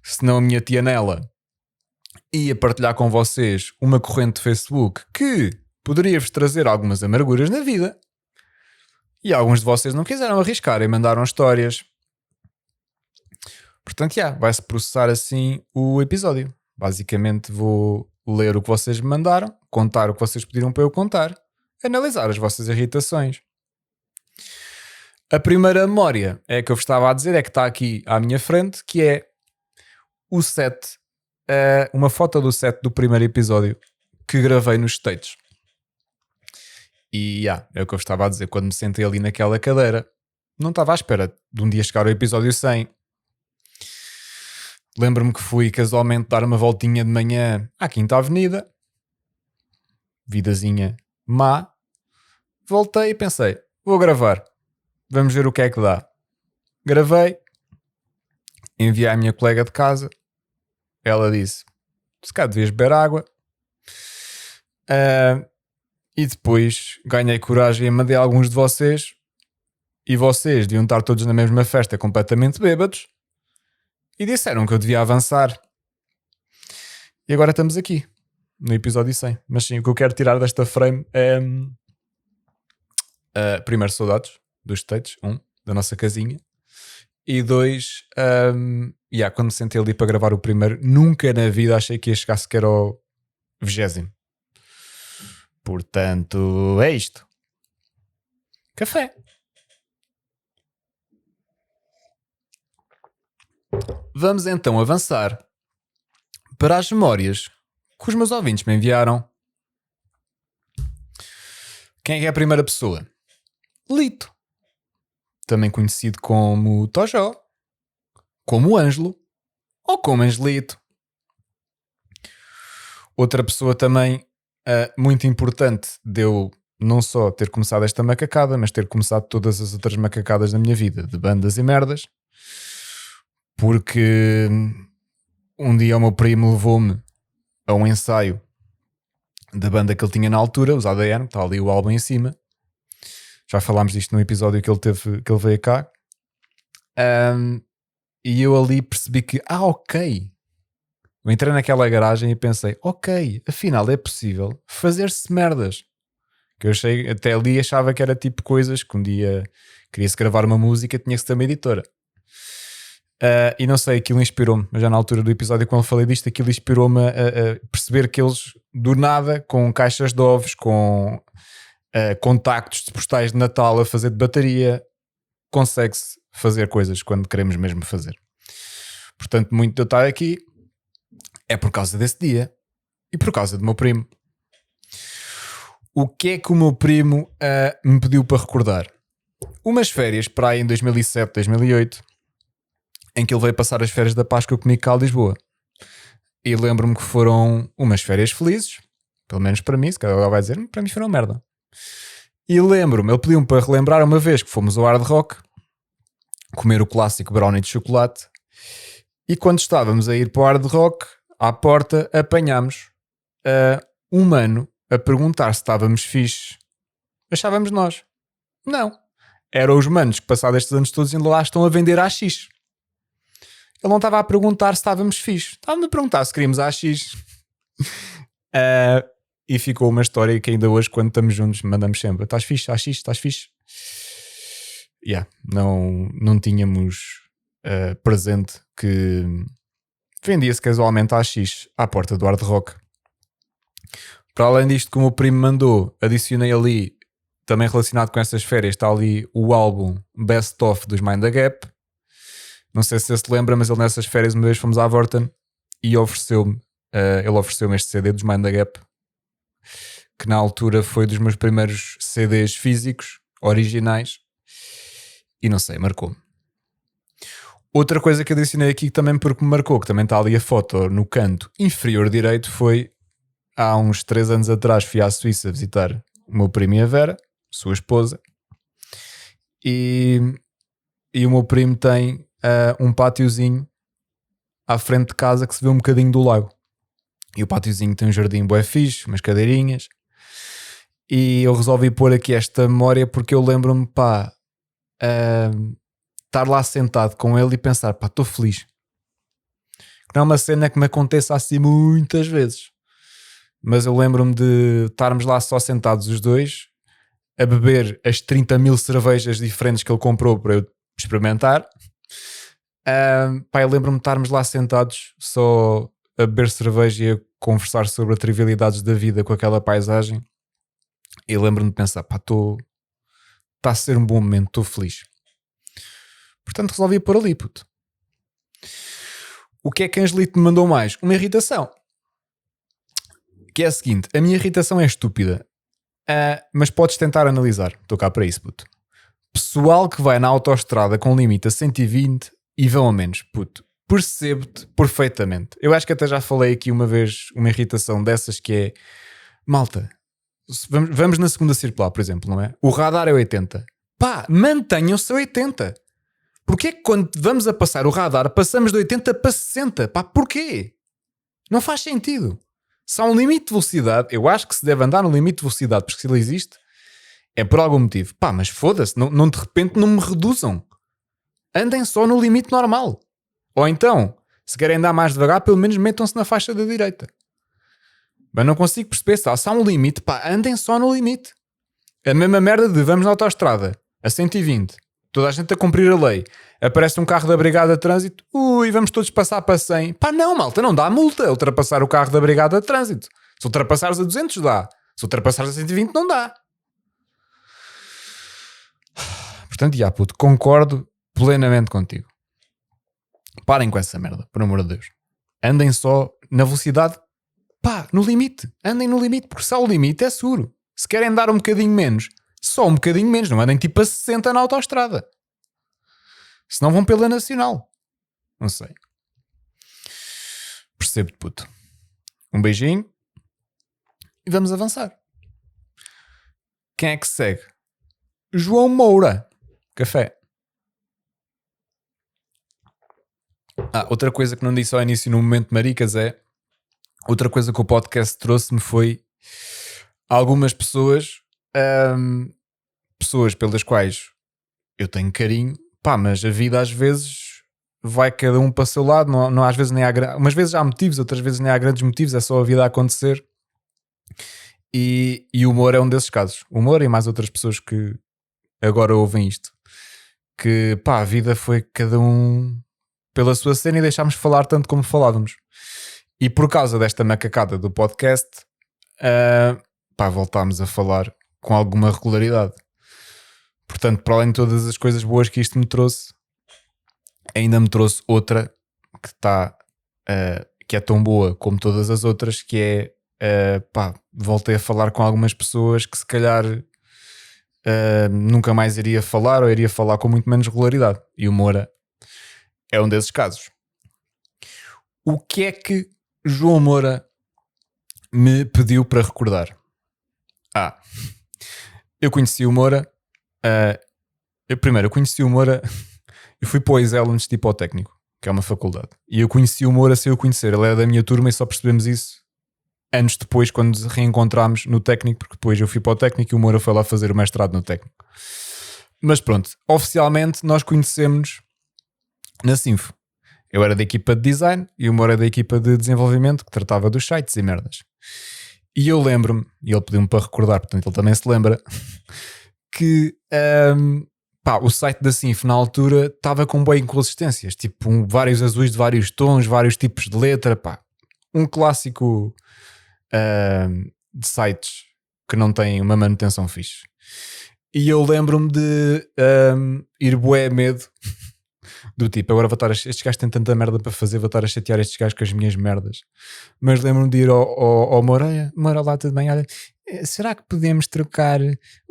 Senão a minha tia Nela ia partilhar com vocês uma corrente de Facebook que poderia-vos trazer algumas amarguras na vida. E alguns de vocês não quiseram arriscar e mandaram histórias. Portanto, vai-se processar assim o episódio. Basicamente vou ler o que vocês me mandaram, contar o que vocês pediram para eu contar, analisar as vossas irritações. A primeira memória é que eu vos estava a dizer, é que está aqui à minha frente, que é o set, uma foto do set do primeiro episódio que gravei nos States. E é o que eu estava a dizer, quando me sentei ali naquela cadeira, não estava à espera de um dia chegar ao episódio 100. Lembro-me que fui casualmente dar uma voltinha de manhã à Quinta Avenida, vidazinha má, voltei e pensei, vou gravar, vamos ver o que é que dá. Gravei, enviei à minha colega de casa, ela disse, se cá devias beber água, e depois ganhei coragem e mandei a alguns de vocês, e vocês deviam estar todos na mesma festa completamente bêbados, e disseram que eu devia avançar. E agora estamos aqui, no episódio 100. Mas sim, o que eu quero tirar desta frame é... primeiro, saudades dos States, da nossa casinha. E 2, quando me sentei ali para gravar o primeiro, nunca na vida achei que ia chegar sequer ao 20º. Portanto, é isto. Café. Vamos então avançar para as memórias que os meus ouvintes me enviaram. Quem é que é a primeira pessoa? Lito. Também conhecido como Tojó, como Ângelo ou como Angelito. Outra pessoa também muito importante de eu não só ter começado esta macacada, mas ter começado todas as outras macacadas da minha vida, de bandas e merdas. Porque um dia o meu primo levou-me a um ensaio da banda que ele tinha na altura, os ADN, está ali o álbum em cima. Já falámos disto num episódio que ele veio cá. E eu ali percebi que, ok. Eu entrei naquela garagem e pensei, ok, afinal é possível fazer-se merdas. Que eu achei, até ali achava que era tipo coisas que um dia queria-se gravar uma música, tinha que ser uma editora. E não sei, aquilo inspirou-me, já na altura do episódio quando eu falei disto, aquilo inspirou-me a perceber que eles do nada, com caixas de ovos, com contactos de postais de Natal a fazer de bateria, consegue-se fazer coisas quando queremos mesmo fazer. Portanto, muito de eu estar aqui é por causa desse dia e por causa do meu primo. O que é que o meu primo me pediu para recordar? Umas férias para aí em 2007, 2008, em que ele veio passar as férias da Páscoa comigo cá a Lisboa. E lembro-me que foram umas férias felizes, pelo menos para mim, se calhar ele vai dizer, para mim foram merda. E lembro-me, ele pediu-me para relembrar uma vez que fomos ao Hard Rock, comer o clássico brownie de chocolate, e quando estávamos a ir para o Hard Rock, à porta, apanhámos um mano a perguntar se estávamos fixes. Achávamos nós. Não. Eram os manos que, passados estes anos todos, ainda lá estão a vender AX. Ele não estava a perguntar se estávamos fixes. Estava-me a perguntar se queríamos AX. E ficou uma história que ainda hoje, quando estamos juntos, mandamos sempre. Estás fixe? AX? Estás fixe? Não tínhamos presente que vendia-se casualmente AX à porta do Hard Rock. Para além disto, como o primo mandou, adicionei ali também relacionado com essas férias está ali o álbum Best Of dos Mind the Gap. Não sei se você se lembra, mas ele nessas férias uma vez fomos à Vorten e ele ofereceu-me este CD dos Mind the Gap, que na altura foi dos meus primeiros CDs físicos, originais, e não sei, marcou-me. Outra coisa que adicionei aqui também porque me marcou, que também está ali a foto no canto inferior direito, foi há uns 3 anos atrás fui à Suíça visitar o meu primo e a Vera, sua esposa, e o meu primo tem um pátiozinho à frente de casa que se vê um bocadinho do lago. E o pátiozinho tem um jardim bué fixe, umas cadeirinhas, e eu resolvi pôr aqui esta memória porque eu lembro-me, estar lá sentado com ele e pensar, estou feliz. Não é uma cena que me aconteça assim muitas vezes, mas eu lembro-me de estarmos lá só sentados os dois a beber as 30.000 cervejas diferentes que ele comprou para eu experimentar. Eu lembro-me de estarmos lá sentados só a beber cerveja e a conversar sobre as trivialidades da vida com aquela paisagem, e lembro-me de pensar, está a ser um bom momento, estou feliz. Portanto resolvi pôr ali, puto. O que é que a Angelito me mandou mais? Uma irritação, que é a seguinte: a minha irritação é estúpida, mas podes tentar analisar, estou cá para isso, puto. Pessoal que vai na autoestrada com limite a 120 e vão a menos, puto, percebo-te perfeitamente. Eu acho que até já falei aqui uma vez uma irritação dessas, que é, malta, vamos na segunda circular, por exemplo, não é? O radar é 80. Mantenham-se a 80. Porquê que quando vamos a passar o radar passamos de 80 para 60? Porquê? Não faz sentido. Se há um limite de velocidade, eu acho que se deve andar no limite de velocidade, porque se ele existe, é por algum motivo. Mas foda-se, não de repente não me reduzam. Andem só no limite normal. Ou então, se querem andar mais devagar, pelo menos metam-se na faixa da direita. Mas não consigo perceber, se há um limite, andem só no limite. A mesma merda de vamos na autoestrada a 120, toda a gente a cumprir a lei, aparece um carro da Brigada de Trânsito, vamos todos passar para 100. Não, malta, não dá multa ultrapassar o carro da Brigada de Trânsito. Se ultrapassares a 200 dá, se ultrapassares a 120 não dá. Portanto, puto, concordo plenamente contigo. Parem com essa merda, por amor de Deus. Andem só na velocidade, no limite. Andem no limite, porque só o limite é seguro. Se querem dar um bocadinho menos, só um bocadinho menos, não andem tipo a 60 na autoestrada. Senão vão pela Nacional. Não sei. Percebo-te, puto. Um beijinho e vamos avançar. Quem é que segue? João Moura. Café. Outra coisa que não disse ao início no momento maricas é, outra coisa que o podcast trouxe-me foi algumas pessoas, pessoas pelas quais eu tenho carinho, mas a vida às vezes vai cada um para o seu lado, não às vezes nem há, umas vezes há motivos, outras vezes nem há grandes motivos, é só a vida a acontecer, e o humor é um desses casos. O humor e mais outras pessoas que agora ouvem isto, que a vida foi cada um pela sua cena e deixámos falar tanto como falávamos. E por causa desta macacada do podcast, voltámos a falar com alguma regularidade. Portanto, para além de todas as coisas boas que isto me trouxe, ainda me trouxe outra que é tão boa como todas as outras, que é, voltei a falar com algumas pessoas que se calhar nunca mais iria falar, ou iria falar com muito menos regularidade. E o Moura é um desses casos. O que é que João Moura me pediu para recordar? Eu conheci o Moura. Eu conheci o Moura. Eu fui para o Isel antes de ir para o técnico, que é uma faculdade. E eu conheci o Moura sem o conhecer. Ele era da minha turma e só percebemos isso anos depois, quando nos reencontramos no técnico, porque depois eu fui para o técnico e o Moura foi lá fazer o mestrado no técnico. Mas pronto, oficialmente nós conhecemos na Sinfo. Eu era da equipa de design e o Moura era da equipa de desenvolvimento, que tratava dos sites e merdas. E eu lembro-me, e ele pediu-me para recordar, portanto ele também se lembra, que o site da Sinfo na altura estava com boas inconsistências, tipo vários azuis de vários tons, vários tipos de letra, um clássico de sites que não têm uma manutenção fixe. E eu lembro-me de ir bué medo do tipo, agora vou estar estes gajos têm tanta merda para fazer, vou estar a chatear estes gajos com as minhas merdas. Mas lembro-me de ir ao Moreira, lá tudo bem, olha, será que podemos trocar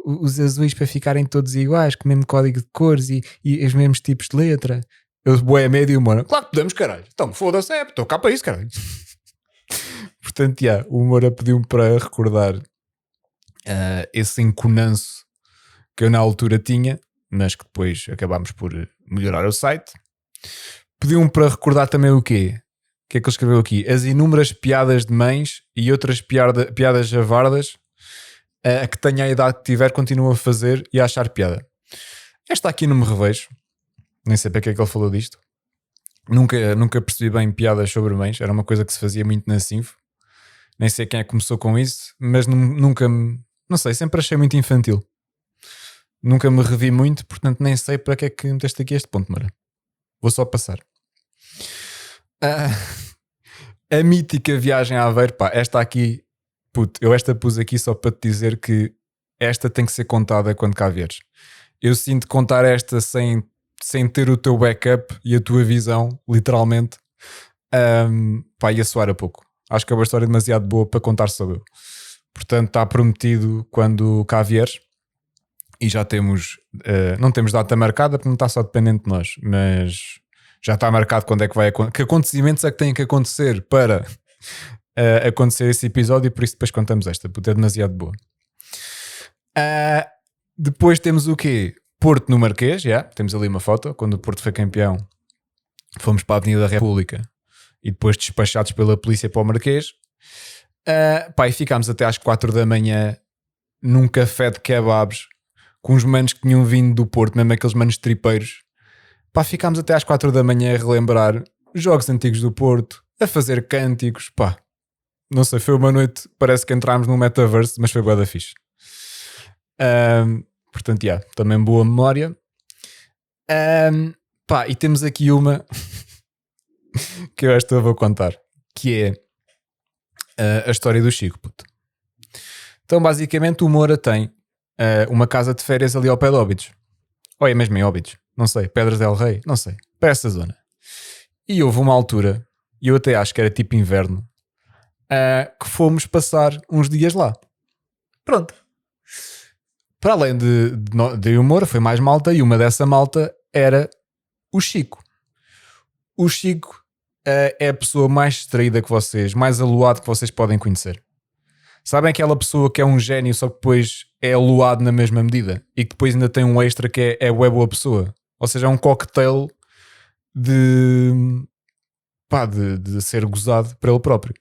os azuis para ficarem todos iguais, com o mesmo código de cores e os mesmos tipos de letra? Eu bué medo e o Moura, claro que podemos, caralho, então foda-se, estou cá para isso, caralho. Portanto, o Moura pediu-me para recordar esse enconanço que eu na altura tinha, mas que depois acabámos por melhorar o site. Pediu-me para recordar também o quê? O que é que ele escreveu aqui? As inúmeras piadas de mães e outras piadas javardas a que tenha a idade que tiver, continuo a fazer e a achar piada. Esta aqui não me revejo. Nem sei para que é que ele falou disto. Nunca percebi bem piadas sobre mães. Era uma coisa que se fazia muito na Sinfo. Nem sei quem é que começou com isso, mas nunca me... Não sei, sempre achei muito infantil. Nunca me revi muito, portanto nem sei para que é que meteste aqui este ponto, Mara. Vou só passar. A mítica viagem a Aveiro, pá, esta aqui, puto, eu esta pus aqui só para te dizer que esta tem que ser contada quando cá vieres. Eu sinto contar esta sem ter o teu backup e a tua visão, literalmente, pá, ia soar a pouco. Acho que é uma história demasiado boa para contar sobre eu. Portanto, está prometido quando cá vieres. E já temos, não temos data marcada porque não está só dependente de nós, mas já está marcado quando é que vai acontecer, que acontecimentos é que têm que acontecer para acontecer esse episódio, e por isso depois contamos esta, porque é demasiado boa. Depois temos o quê? Porto no Marquês, temos ali uma foto, quando o Porto foi campeão, fomos para a Avenida da República e depois despachados pela polícia para o Marquês. E ficámos até às 4 da manhã num café de kebabs com os manos que tinham vindo do Porto, mesmo aqueles manos tripeiros. Ficámos até às 4 da manhã a relembrar jogos antigos do Porto, a fazer cânticos, não sei, foi uma noite, parece que entrámos num metaverse, mas foi bué da fixe. Portanto, também boa memória. E temos aqui uma que eu esta vou contar, que é a história do Chico, puto. Então, basicamente, o Moura tem uma casa de férias ali ao pé de Óbidos. Ou é mesmo em Óbidos? Não sei. Pedras del Rei? Não sei. Para essa zona. E houve uma altura, e eu até acho que era tipo inverno, que fomos passar uns dias lá. Pronto. Para além de humor, foi mais malta, e uma dessa malta era o Chico. O Chico é a pessoa mais distraída que vocês, mais aluado que vocês podem conhecer. Sabem aquela pessoa que é um gênio, só que depois é aluado na mesma medida e que depois ainda tem um extra que é bué boa pessoa? Ou seja, é um cocktail de ser gozado para ele próprio.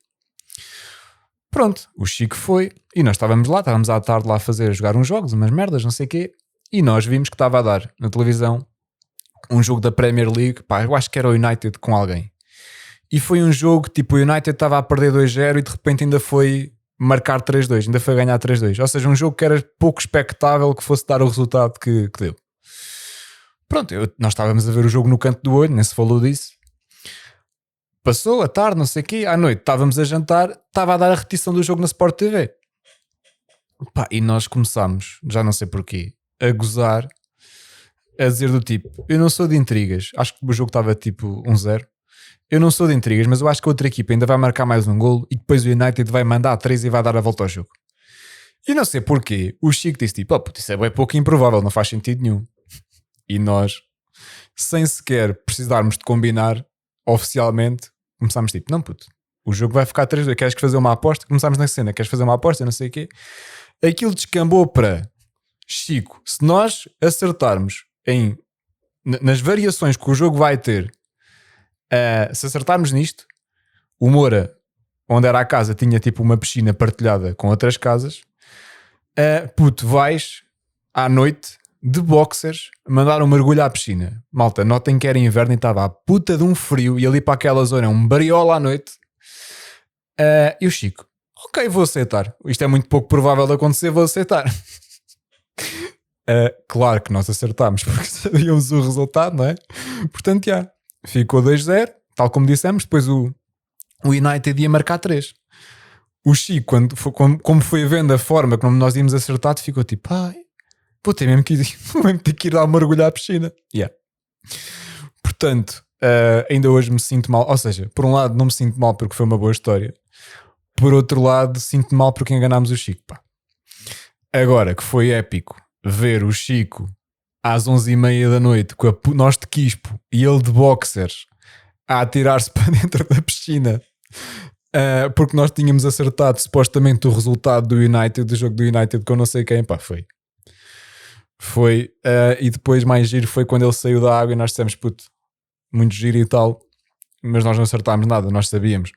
Pronto, o Chico foi e nós estávamos à tarde lá a jogar uns jogos, umas merdas, não sei o quê, e nós vimos que estava a dar na televisão um jogo da Premier League, eu acho que era o United com alguém. E foi um jogo, tipo, o United estava a perder 2-0 e de repente ainda foi marcar 3-2, ainda foi ganhar 3-2. Ou seja, um jogo que era pouco expectável que fosse dar o resultado que deu. Pronto, nós estávamos a ver o jogo no canto do olho, nem se falou disso. Passou a tarde, não sei o quê, à noite estávamos a jantar, estava a dar a repetição do jogo na Sport TV. E nós começámos, já não sei porquê, a gozar, a dizer do tipo, eu não sou de intrigas, acho que o jogo estava tipo 1-0. Eu não sou de intrigas, mas eu acho que a outra equipa ainda vai marcar mais um golo e depois o United vai mandar 3 e vai dar a volta ao jogo. E não sei porquê, o Chico disse tipo, puto, isso é bem pouco improvável, não faz sentido nenhum. E nós, sem sequer precisarmos de combinar oficialmente, começámos tipo, não puto, o jogo vai ficar 3-2, queres fazer uma aposta? Começámos na cena, queres fazer uma aposta? Não sei o quê. Aquilo descambou para Chico, se nós acertarmos nas variações que o jogo vai ter, se acertarmos nisto, o Moura, onde era a casa, tinha tipo uma piscina partilhada com outras casas. Puto, vais à noite de boxers mandar um mergulho à piscina. Malta, notem que era inverno e estava a puta de um frio e ali para aquela zona um bariola à noite. E o Chico, ok, vou aceitar. Isto é muito pouco provável de acontecer, vou aceitar. Claro que nós acertámos porque sabíamos o resultado, não é? Portanto, ficou 2-0, tal como dissemos. Depois o United ia marcar 3. O Chico, como foi vendo a forma como nós íamos acertado, ficou tipo, ai, vou ter mesmo que ir dar um mergulho à piscina. Yeah. Portanto, ainda hoje me sinto mal. Ou seja, por um lado não me sinto mal porque foi uma boa história. Por outro lado, sinto mal porque enganámos o Chico. Pá. Agora, que foi épico ver o Chico às 11h30 da noite com nós de quispo e ele de boxers a atirar-se para dentro da piscina porque nós tínhamos acertado supostamente o resultado do United, do jogo do United com não sei quem. Pá, foi e depois mais giro foi quando ele saiu da água e nós dissemos, puto, muito giro e tal, mas nós não acertámos nada, nós sabíamos.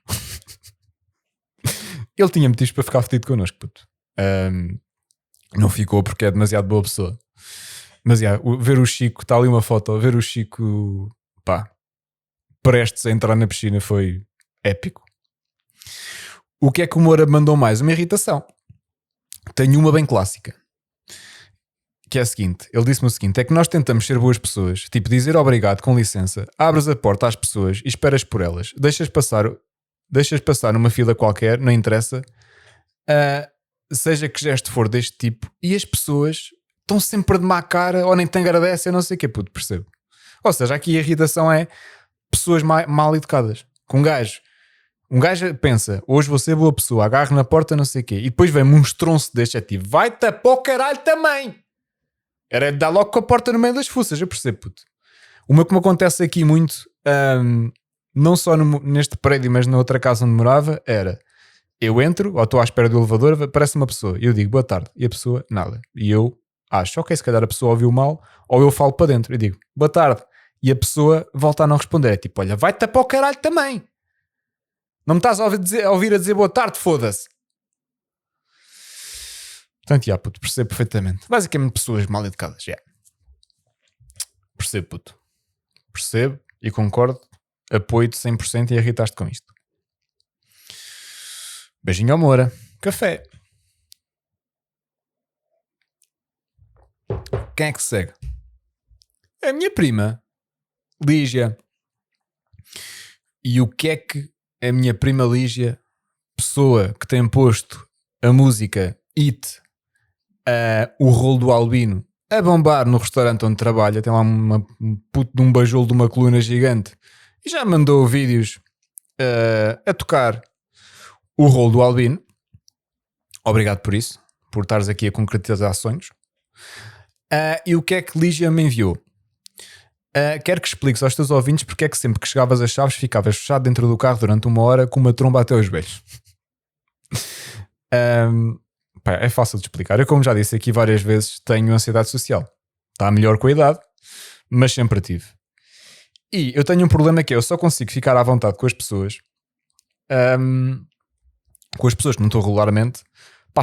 Ele tinha motivos para ficar fedido connosco, puto. Não ficou porque é demasiado boa pessoa. Mas ver o Chico, está ali uma foto, ver o Chico, pá, prestes a entrar na piscina foi épico. O que é que o Moura mandou mais? Uma irritação. Tenho uma bem clássica, que é a seguinte. Ele disse-me o seguinte: é que nós tentamos ser boas pessoas, tipo dizer obrigado, com licença, abres a porta às pessoas e esperas por elas, deixas passar numa fila qualquer, não interessa, seja que gesto for deste tipo, e as pessoas estão sempre de má cara ou nem te agradecem, não sei o que, puto, percebo. Ou seja, aqui a irritação é pessoas mal educadas. Com um gajo pensa, hoje vou ser boa pessoa, agarro na porta, não sei o quê, e depois vem-me um estronço deste, é tipo, vai-te para o caralho também. Era de dar logo com a porta no meio das fuças, eu percebo, puto. Uma que me acontece aqui muito, não só neste prédio, mas na outra casa onde morava, era, eu entro, ou estou à espera do elevador, aparece uma pessoa, e eu digo, boa tarde, e a pessoa, nada. E eu acho, ok, se calhar a pessoa ouviu mal, ou eu falo para dentro, e digo, boa tarde, e a pessoa volta a não responder, é tipo, olha, vai-te para o caralho também. Não me estás a ouvir a dizer boa tarde, foda-se. Portanto, puto, percebo perfeitamente. Basicamente, pessoas mal educadas, Percebo, puto. Percebo e concordo. Apoio-te 100% e irritaste com isto. Beijinho ao Moura. Café. Quem é que segue? A minha prima, Lígia. E o que é que a minha prima Lígia, pessoa que tem posto a música It, o rolo do Albino, a bombar no restaurante onde trabalha, tem lá um puto de um bajolo de uma coluna gigante, e já mandou vídeos a tocar o rolo do Albino. Obrigado por isso, por estares aqui a concretizar sonhos. E o que é que Lígia me enviou? Quero que expliques aos teus ouvintes porque é que sempre que chegavas às chaves ficavas fechado dentro do carro durante 1 hora com uma tromba até aos joelhos. É fácil de explicar. Eu, como já disse aqui várias vezes, tenho ansiedade social. Está melhor com a idade, mas sempre tive. E eu tenho um problema que é, eu só consigo ficar à vontade com as pessoas, que não estou regularmente,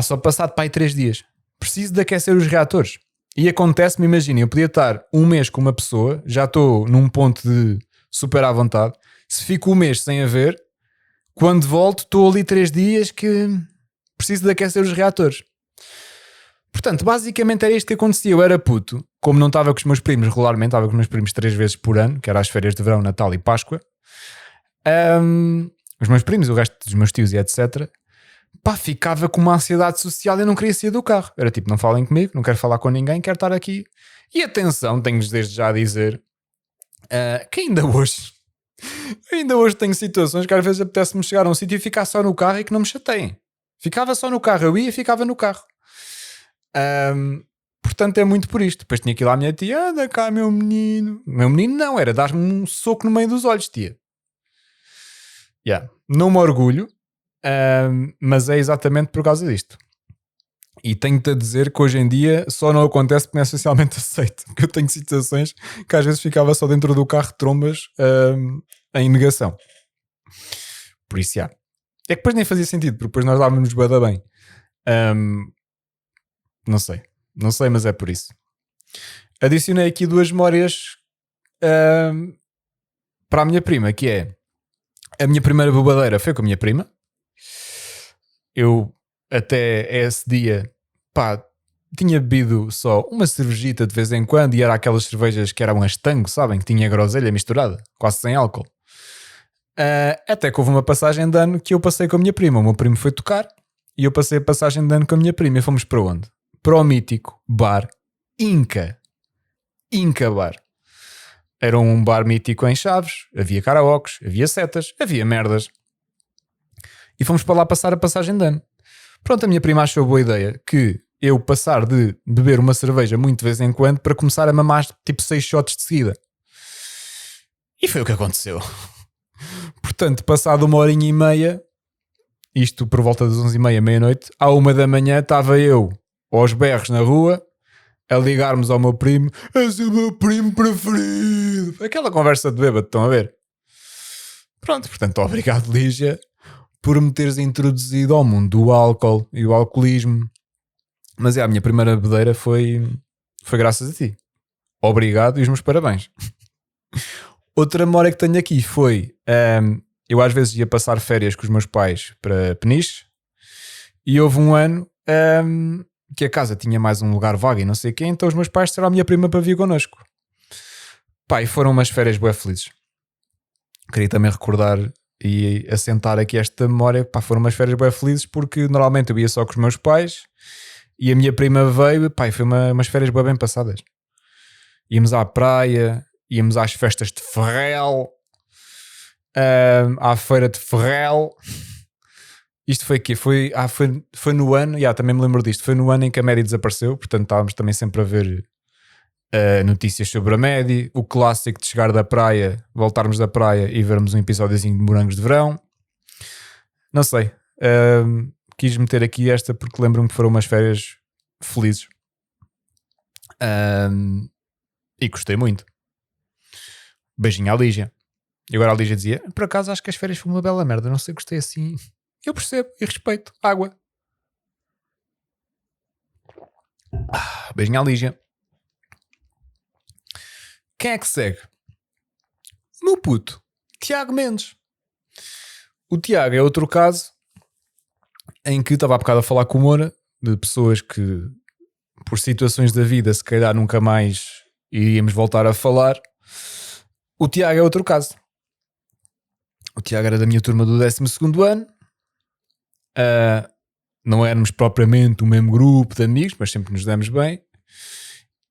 só passado para aí 3 dias. Preciso de aquecer os reatores. E acontece-me, imagina, eu podia estar 1 mês com uma pessoa, já estou num ponto de super à vontade. Se fico 1 mês sem a ver, quando volto estou ali 3 dias que preciso de aquecer os reatores. Portanto, basicamente era isto que acontecia. Eu era puto, como não estava com os meus primos regularmente, estava com os meus primos 3 vezes por ano, que era as férias de verão, Natal e Páscoa. Os meus primos, o resto dos meus tios e etc. Ficava com uma ansiedade social e não queria sair do carro. Era tipo, não falem comigo, não quero falar com ninguém, quero estar aqui. E atenção, tenho-vos desde já a dizer que ainda hoje tenho situações que às vezes apetece-me chegar a um sítio e ficar só no carro e que não me chateiem. Ficava só no carro, eu ia e ficava no carro. Portanto é muito por isto. Depois tinha que ir lá a minha tia, anda cá meu menino. Meu menino não, era dar-me um soco no meio dos olhos, tia. Não me orgulho, mas é exatamente por causa disto. E tenho-te a dizer que hoje em dia só não acontece porque não é socialmente aceito. Porque eu tenho situações que às vezes ficava só dentro do carro de trombas em negação. Por isso, É que depois nem fazia sentido, porque depois nós dávamos bada bem. Não sei, mas é por isso. Adicionei aqui 2 memórias para a minha prima, que é a minha primeira bobadeira foi com a minha prima. Eu até esse dia tinha bebido só uma cervejita de vez em quando e era aquelas cervejas que eram as tango, sabem? Que tinha groselha misturada, quase sem álcool. Até que houve uma passagem de ano que eu passei com a minha prima. O meu primo foi tocar e eu passei a passagem de ano com a minha prima. E fomos para onde? Para o mítico bar Inca Bar. Era um bar mítico em Chaves. Havia karaokes, havia setas, havia merdas. E fomos para lá passar a passagem de ano. Pronto, a minha prima achou boa ideia que eu passar de beber uma cerveja muito de vez em quando para começar a mamar tipo 6 shots de seguida. E foi o que aconteceu. Portanto, passado 1h30, isto por volta das 11h30, meia-noite, à 1 da manhã estava eu aos berros na rua a ligarmos ao meu primo. És o meu primo preferido. Aquela conversa de bêbado, estão a ver? Pronto, portanto, obrigado, Lígia, por me teres introduzido ao mundo do álcool e do alcoolismo. Mas a minha primeira bebedeira foi graças a ti. Obrigado e os meus parabéns. Outra memória que tenho aqui foi... eu às vezes ia passar férias com os meus pais para Peniche e houve um ano que a casa tinha mais um lugar vago e não sei o quê, então os meus pais disseram à minha prima para vir connosco. Pá, e foram umas férias bué felizes. Queria também recordar e assentar aqui esta memória. Pá, foram umas férias bué felizes porque normalmente eu ia só com os meus pais e a minha prima veio. Pá, e foi umas férias bué bem passadas. Íamos à praia, íamos às festas de Ferrel, à feira de Ferrel. Isto foi o quê? Foi no ano, também me lembro disto, foi no ano em que a Medi desapareceu, portanto estávamos também sempre a ver notícias sobre a Medi, o clássico de chegar da praia, voltarmos da praia e vermos um episódiozinho de Morangos de Verão. Não sei, quis meter aqui esta porque lembro-me que foram umas férias felizes e gostei muito. Beijinho à Lígia. E agora a Lígia dizia, por acaso acho que as férias foram uma bela merda, não sei, gostei assim. Eu percebo e respeito. Água. Beijinho à Lígia. Quem é que segue? O meu puto, Tiago Mendes. O Tiago é outro caso em que estava há bocado a falar com o Moura de pessoas que por situações da vida se calhar nunca mais iríamos voltar a falar. O Tiago é outro caso. O Tiago era da minha turma do 12º ano. Não éramos propriamente o mesmo grupo de amigos, mas sempre nos demos bem.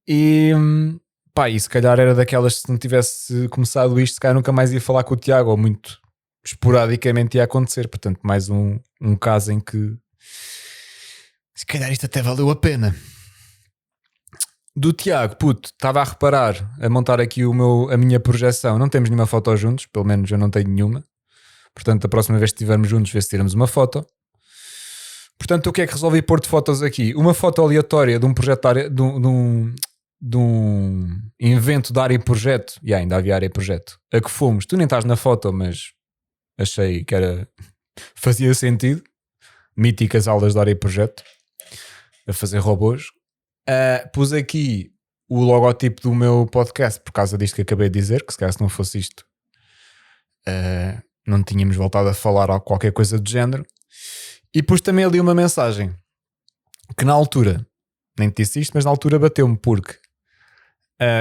E se calhar era daquelas, se não tivesse começado isto, se calhar nunca mais ia falar com o Tiago, ou muito esporadicamente ia acontecer. Portanto, mais um caso em que se calhar isto até valeu a pena. Do Tiago, puto, estava a reparar, a montar aqui a minha projeção. Não temos nenhuma foto juntos, pelo menos eu não tenho nenhuma. Portanto, a próxima vez que estivermos juntos, ver se tiramos uma foto. Portanto, o que é que resolvi pôr de fotos aqui? Uma foto aleatória de um projeto, de um invento da área e projeto. E ainda havia área e projeto. A que fomos. Tu nem estás na foto, mas achei que fazia sentido. Míticas aulas de área e projeto. A fazer robôs. Pus aqui o logotipo do meu podcast por causa disto que acabei de dizer, que se calhar se não fosse isto não tínhamos voltado a falar ou qualquer coisa do género. E pus também ali uma mensagem que na altura, nem te disse isto, mas na altura bateu-me porque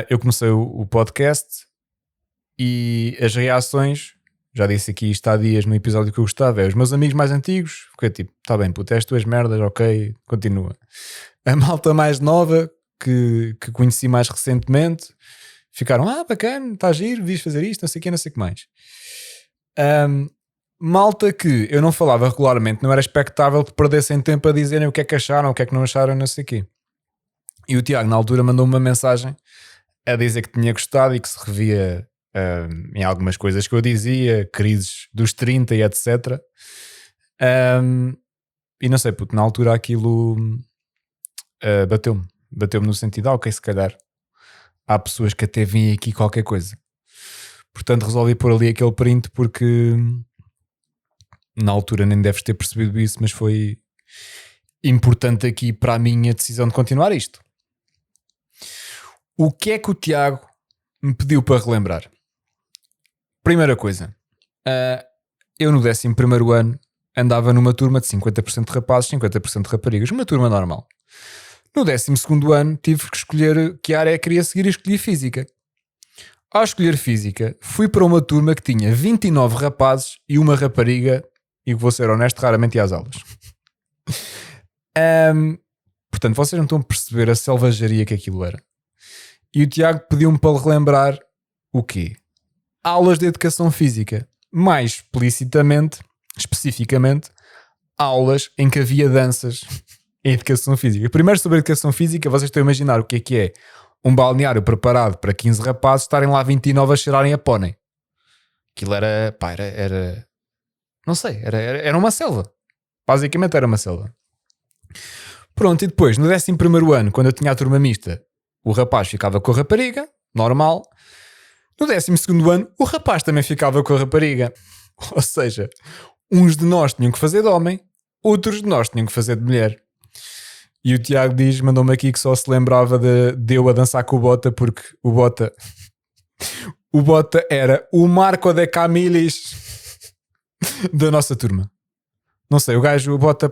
eu comecei o podcast e as reações, já disse aqui isto há dias no episódio que eu gostava, os meus amigos mais antigos, fiquei tipo, tá bem, puto, és tuas merdas, ok, continua. A malta mais nova que conheci mais recentemente ficaram, bacana, está giro, vis fazer isto, não sei o que, não sei o que mais. Malta que eu não falava regularmente, não era expectável que perdessem tempo a dizerem o que é que acharam, o que é que não acharam, não sei o quê. E o Tiago na altura mandou uma mensagem a dizer que tinha gostado e que se revia em algumas coisas que eu dizia, crises dos 30 e etc. E não sei, puto, na altura aquilo bateu-me no sentido, ok, se calhar há pessoas que até veem aqui qualquer coisa. Portanto resolvi pôr ali aquele print porque na altura nem deves ter percebido isso, mas foi importante aqui para a minha decisão de continuar isto. O que é que o Tiago me pediu para relembrar? Primeira coisa, eu no 11º ano andava numa turma de 50% de rapazes, 50% de raparigas, uma turma normal. No 12º ano tive que escolher que área queria seguir e escolhi física. ao escolher física, fui para uma turma que tinha 29 rapazes e uma rapariga, e vou ser honesto, raramente ia às aulas. Portanto, vocês não estão a perceber a selvageria que aquilo era. E o Tiago pediu-me para relembrar o quê? Aulas de educação física. Mais especificamente, aulas em que havia danças em educação física. Primeiro, sobre a educação física, vocês estão a imaginar o que é um balneário preparado para 15 rapazes estarem lá 29 a cheirarem a pónei. Aquilo era, pá, era não sei, era uma selva. Basicamente era uma selva. Pronto, e depois, no 11º ano, quando eu tinha a turma mista, o rapaz ficava com a rapariga, normal. No 12º ano, o rapaz também ficava com a rapariga. Ou seja, uns de nós tinham que fazer de homem, outros de nós tinham que fazer de mulher. E o Tiago mandou-me aqui que só se lembrava de eu a dançar com o Bota, porque o Bota era o Marco de Camillis da nossa turma. Não sei, o gajo, o Bota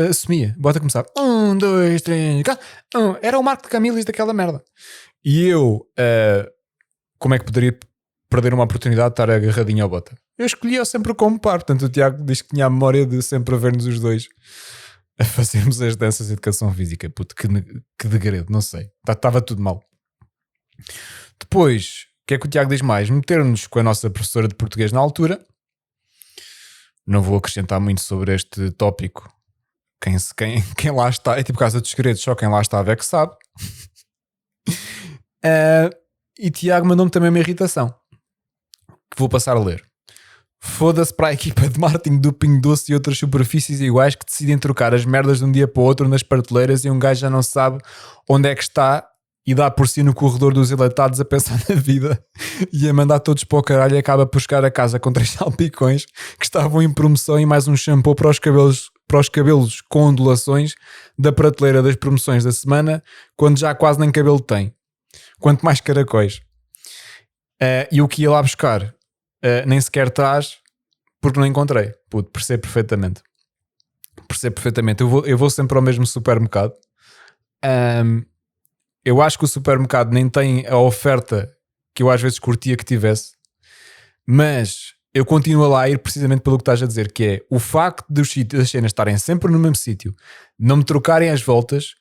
assumia. O Bota começava 1, 2, 3, 4. Era o Marco de Camillis daquela merda. E eu, como é que poderia perder uma oportunidade de estar agarradinho ao Bota? Eu escolhia sempre como par. Portanto, o Tiago diz que tinha a memória de sempre ver-nos os dois a fazermos as danças de educação física. Puto, que degredo, não sei. Estava tudo mal. Depois, o que é que o Tiago diz mais? Meter-nos com a nossa professora de português na altura. Não vou acrescentar muito sobre este tópico. Quem lá está, é tipo Casa dos Segredos, só quem lá estava é que sabe. E Tiago mandou-me também uma irritação, que vou passar a ler. Foda-se para a equipa de marketing do Pingo Doce e outras superfícies iguais que decidem trocar as merdas de um dia para o outro nas prateleiras e um gajo já não sabe onde é que está e dá por si no corredor dos enlatados a pensar na vida e a mandar todos para o caralho e acaba por chegar a casa com 3 salpicões que estavam em promoção e mais um shampoo para os cabelos com ondulações da prateleira das promoções da semana, quando já quase nem cabelo tem. Quanto mais caracóis. E o que ia lá buscar nem sequer traz, porque não encontrei. Puto, percebo perfeitamente. Eu vou sempre ao mesmo supermercado. Eu acho que o supermercado nem tem a oferta que eu às vezes curtia que tivesse, mas eu continuo a lá ir precisamente pelo que estás a dizer, que é o facto das cenas estarem sempre no mesmo sítio, não me trocarem as voltas.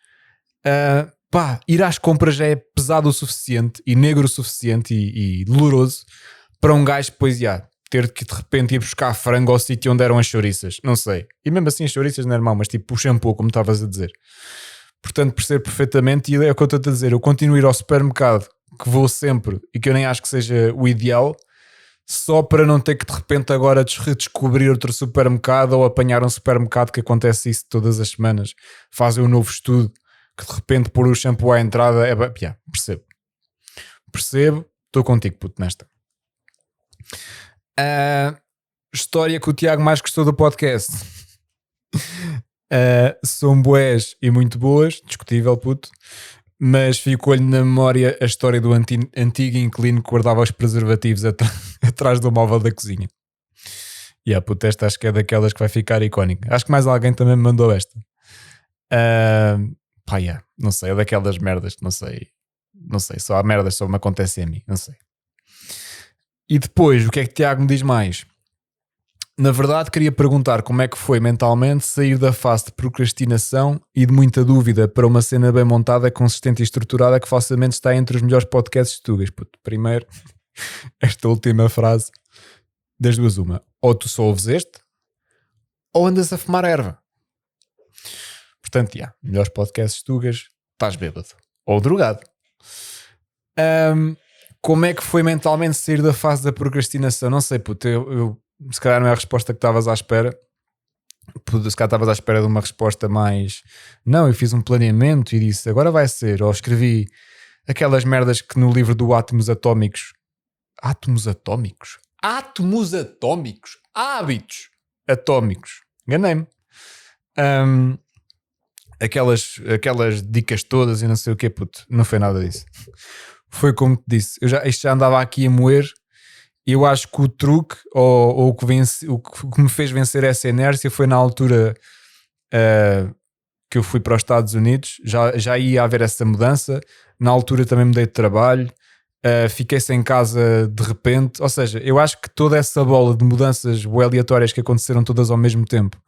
Ir às compras já é pesado o suficiente e negro o suficiente e doloroso para um gajo depois ter que de repente ir buscar frango ao sítio onde eram as chouriças, não sei. E mesmo assim as chouriças não é normal, mas tipo o shampoo, como estavas a dizer. Portanto, percebo perfeitamente, e é o que eu estou a dizer, eu continuo a ir ao supermercado que vou sempre e que eu nem acho que seja o ideal, só para não ter que de repente agora redescobrir outro supermercado ou apanhar um supermercado que acontece isso todas as semanas, fazem um novo estudo que de repente pôr o shampoo à entrada percebo, estou contigo, puto, nesta. História que o Tiago mais gostou do podcast. São bués e muito boas, discutível, puto, mas ficou-lhe na memória a história do antigo inquilino que guardava os preservativos atrás do móvel da cozinha. Puto, esta acho que é daquelas que vai ficar icónica. Acho que mais alguém também me mandou esta. Não sei, é daquelas merdas que não sei, só há merdas, só me acontece a mim, não sei. E depois, o que é que Tiago me diz mais? Na verdade, queria perguntar como é que foi mentalmente sair da fase de procrastinação e de muita dúvida para uma cena bem montada, consistente e estruturada que facilmente está entre os melhores podcasts tugas. Puto, primeiro, esta última frase, das duas uma. Ou tu só ouves este, ou andas a fumar erva. Portanto, melhores podcasts tugas, estás bêbado. Ou drogado. Como é que foi mentalmente sair da fase da procrastinação? Não sei, puto, eu se calhar não é a resposta que estavas à espera. Se calhar estavas à espera de uma resposta mais... Não, eu fiz um planeamento e disse, agora vai ser. Ou escrevi aquelas merdas que no livro do Átomos Atómicos... Átomos Atómicos? Átomos Atómicos? Hábitos Atómicos. Enganei-me. Aquelas dicas todas e não sei o quê, puto. Não foi nada disso. Foi como te disse. Isto já andava aqui a moer. Eu acho que o truque, ou o que me fez vencer essa inércia foi na altura que eu fui para os Estados Unidos. Já ia haver essa mudança. Na altura também mudei de trabalho. fiquei sem casa de repente, ou seja, eu acho que toda essa bola de mudanças aleatórias que aconteceram todas ao mesmo tempo,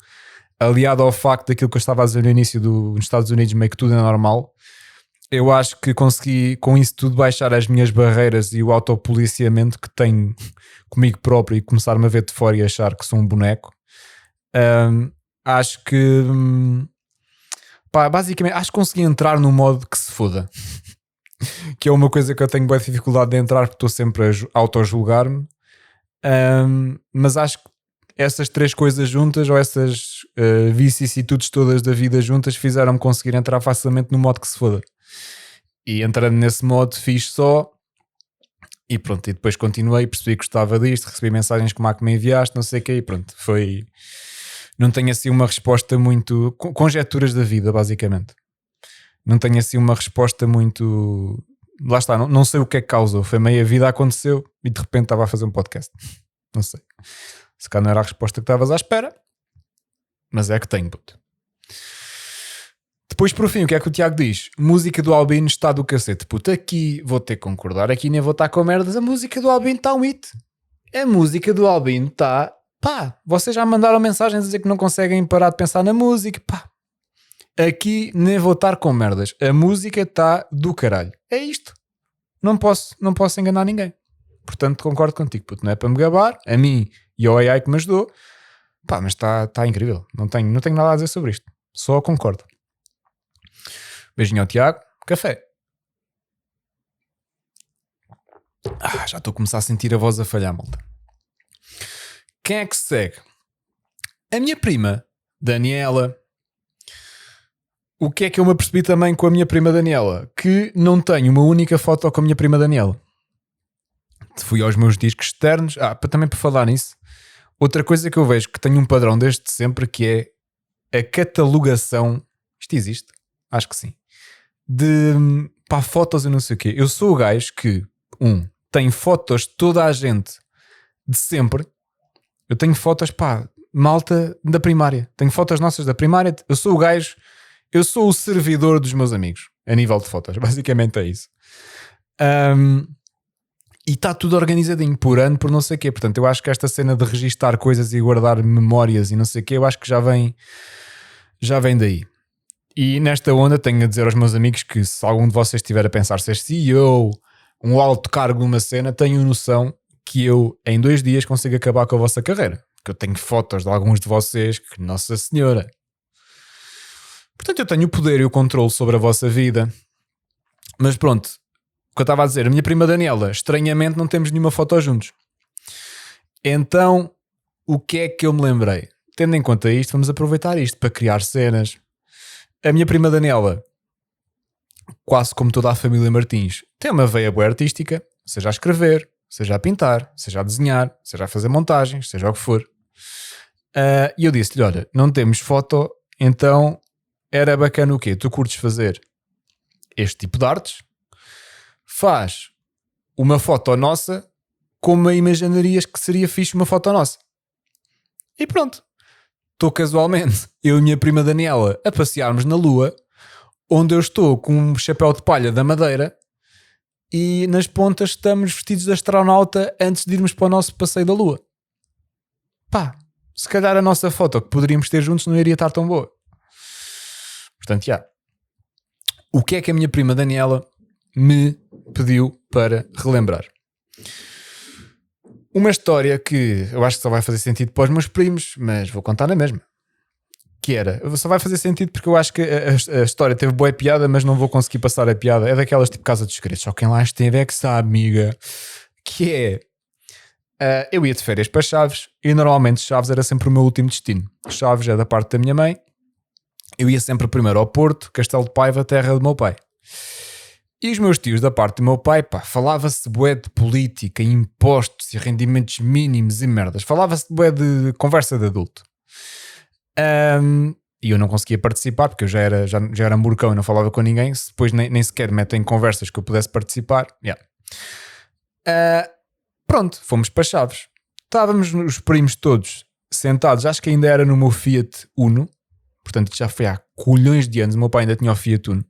aliado ao facto daquilo que eu estava a dizer no início nos Estados Unidos, meio que tudo é normal, eu acho que consegui com isso tudo baixar as minhas barreiras e o autopoliciamento que tenho comigo próprio e começar-me a ver de fora e achar que sou um boneco. Acho que basicamente acho que consegui entrar no modo que se foda. Que é uma coisa que eu tenho boa dificuldade de entrar porque estou sempre a auto-julgar-me, mas acho que essas três coisas juntas, ou essas vicissitudes todas da vida juntas, fizeram-me conseguir entrar facilmente no modo que se foda. E entrando nesse modo fiz só e pronto, e depois continuei, percebi que gostava disto, recebi mensagens como a que me enviaste, não sei o quê, e pronto, foi... Não tenho assim uma resposta muito... Conjecturas da vida, basicamente. Não tenho assim uma resposta muito... Lá está, não sei o que é que causou. Foi meia vida, aconteceu e de repente estava a fazer um podcast. Não sei. Se calhar não era a resposta que estavas à espera, mas é que tenho, puto. Depois, por fim, o que é que o Tiago diz? Música do Albino está do cacete. Puto, aqui vou ter que concordar. Aqui nem vou estar com merdas. A música do Albino está um hit. A música do Albino está... Pá, vocês já mandaram mensagens a dizer que não conseguem parar de pensar na música. Pá, aqui nem vou estar com merdas. A música está do caralho. É isto. Não posso enganar ninguém. Portanto, concordo contigo, puto. Não é para me gabar, a mim e ao AI que me ajudou. Pá, mas está incrível. Não tenho nada a dizer sobre isto. Só concordo. Beijinho ao Tiago. Café. Já estou a começar a sentir a voz a falhar, malta. Quem é que se segue? A minha prima, Daniela. O que é que eu me apercebi também com a minha prima Daniela? Que não tenho uma única foto com a minha prima Daniela. Fui aos meus discos externos. Também para falar nisso, outra coisa que eu vejo que tenho um padrão desde sempre, que é a catalogação. Isto existe? Acho que sim. De fotos e não sei o quê. Eu sou o gajo que, tem fotos de toda a gente de sempre. Eu tenho fotos, malta da primária. Tenho fotos nossas da primária. Eu sou o gajo, eu sou o servidor dos meus amigos, a nível de fotos. Basicamente é isso. E está tudo organizadinho, por ano, por não sei o quê. Portanto, eu acho que esta cena de registar coisas e guardar memórias e não sei o quê, eu acho que já vem daí. E nesta onda tenho a dizer aos meus amigos que se algum de vocês estiver a pensar ser CEO, um alto cargo numa cena, tenham noção que eu, em 2 dias, consigo acabar com a vossa carreira. Que eu tenho fotos de alguns de vocês que, Nossa Senhora. Portanto, eu tenho o poder e o controle sobre a vossa vida. Mas pronto, o que eu estava a dizer, a minha prima Daniela, estranhamente não temos nenhuma foto juntos. Então, o que é que eu me lembrei? Tendo em conta isto, vamos aproveitar isto para criar cenas. A minha prima Daniela, quase como toda a família Martins, tem uma veia boa artística, seja a escrever, seja a pintar, seja a desenhar, seja a fazer montagens, seja o que for. E eu disse-lhe, olha, não temos foto, então era bacana o quê? Tu curtes fazer este tipo de artes? Faz uma foto nossa como imaginarias que seria fixe uma foto nossa. E pronto. Estou casualmente, eu e a minha prima Daniela, a passearmos na Lua, onde eu estou com um chapéu de palha da Madeira e nas pontas estamos vestidos de astronauta antes de irmos para o nosso passeio da Lua. Se calhar a nossa foto que poderíamos ter juntos não iria estar tão boa. Portanto, o que é que a minha prima Daniela me pediu para relembrar? Uma história que eu acho que só vai fazer sentido para os meus primos, mas vou contar na mesma. Que era, só vai fazer sentido porque eu acho que a história teve boa piada, mas não vou conseguir passar a piada. É daquelas tipo Casa dos Segredos, só quem lá esteve é que sabe, amiga. Que é, eu ia de férias para Chaves e normalmente Chaves era sempre o meu último destino. Chaves é da parte da minha mãe. Eu ia sempre primeiro ao Porto, Castelo de Paiva, terra do meu pai. E os meus tios da parte do meu pai, falava-se bué de política, impostos e rendimentos mínimos e merdas. Falava-se bué de conversa de adulto. E eu não conseguia participar porque eu já era murcão e não falava com ninguém. Depois nem sequer metem conversas que eu pudesse participar. Pronto, fomos para Chaves. Estávamos os primos todos sentados, acho que ainda era no meu Fiat Uno. Portanto, já foi há colhões de anos. O meu pai ainda tinha o Fiat Uno.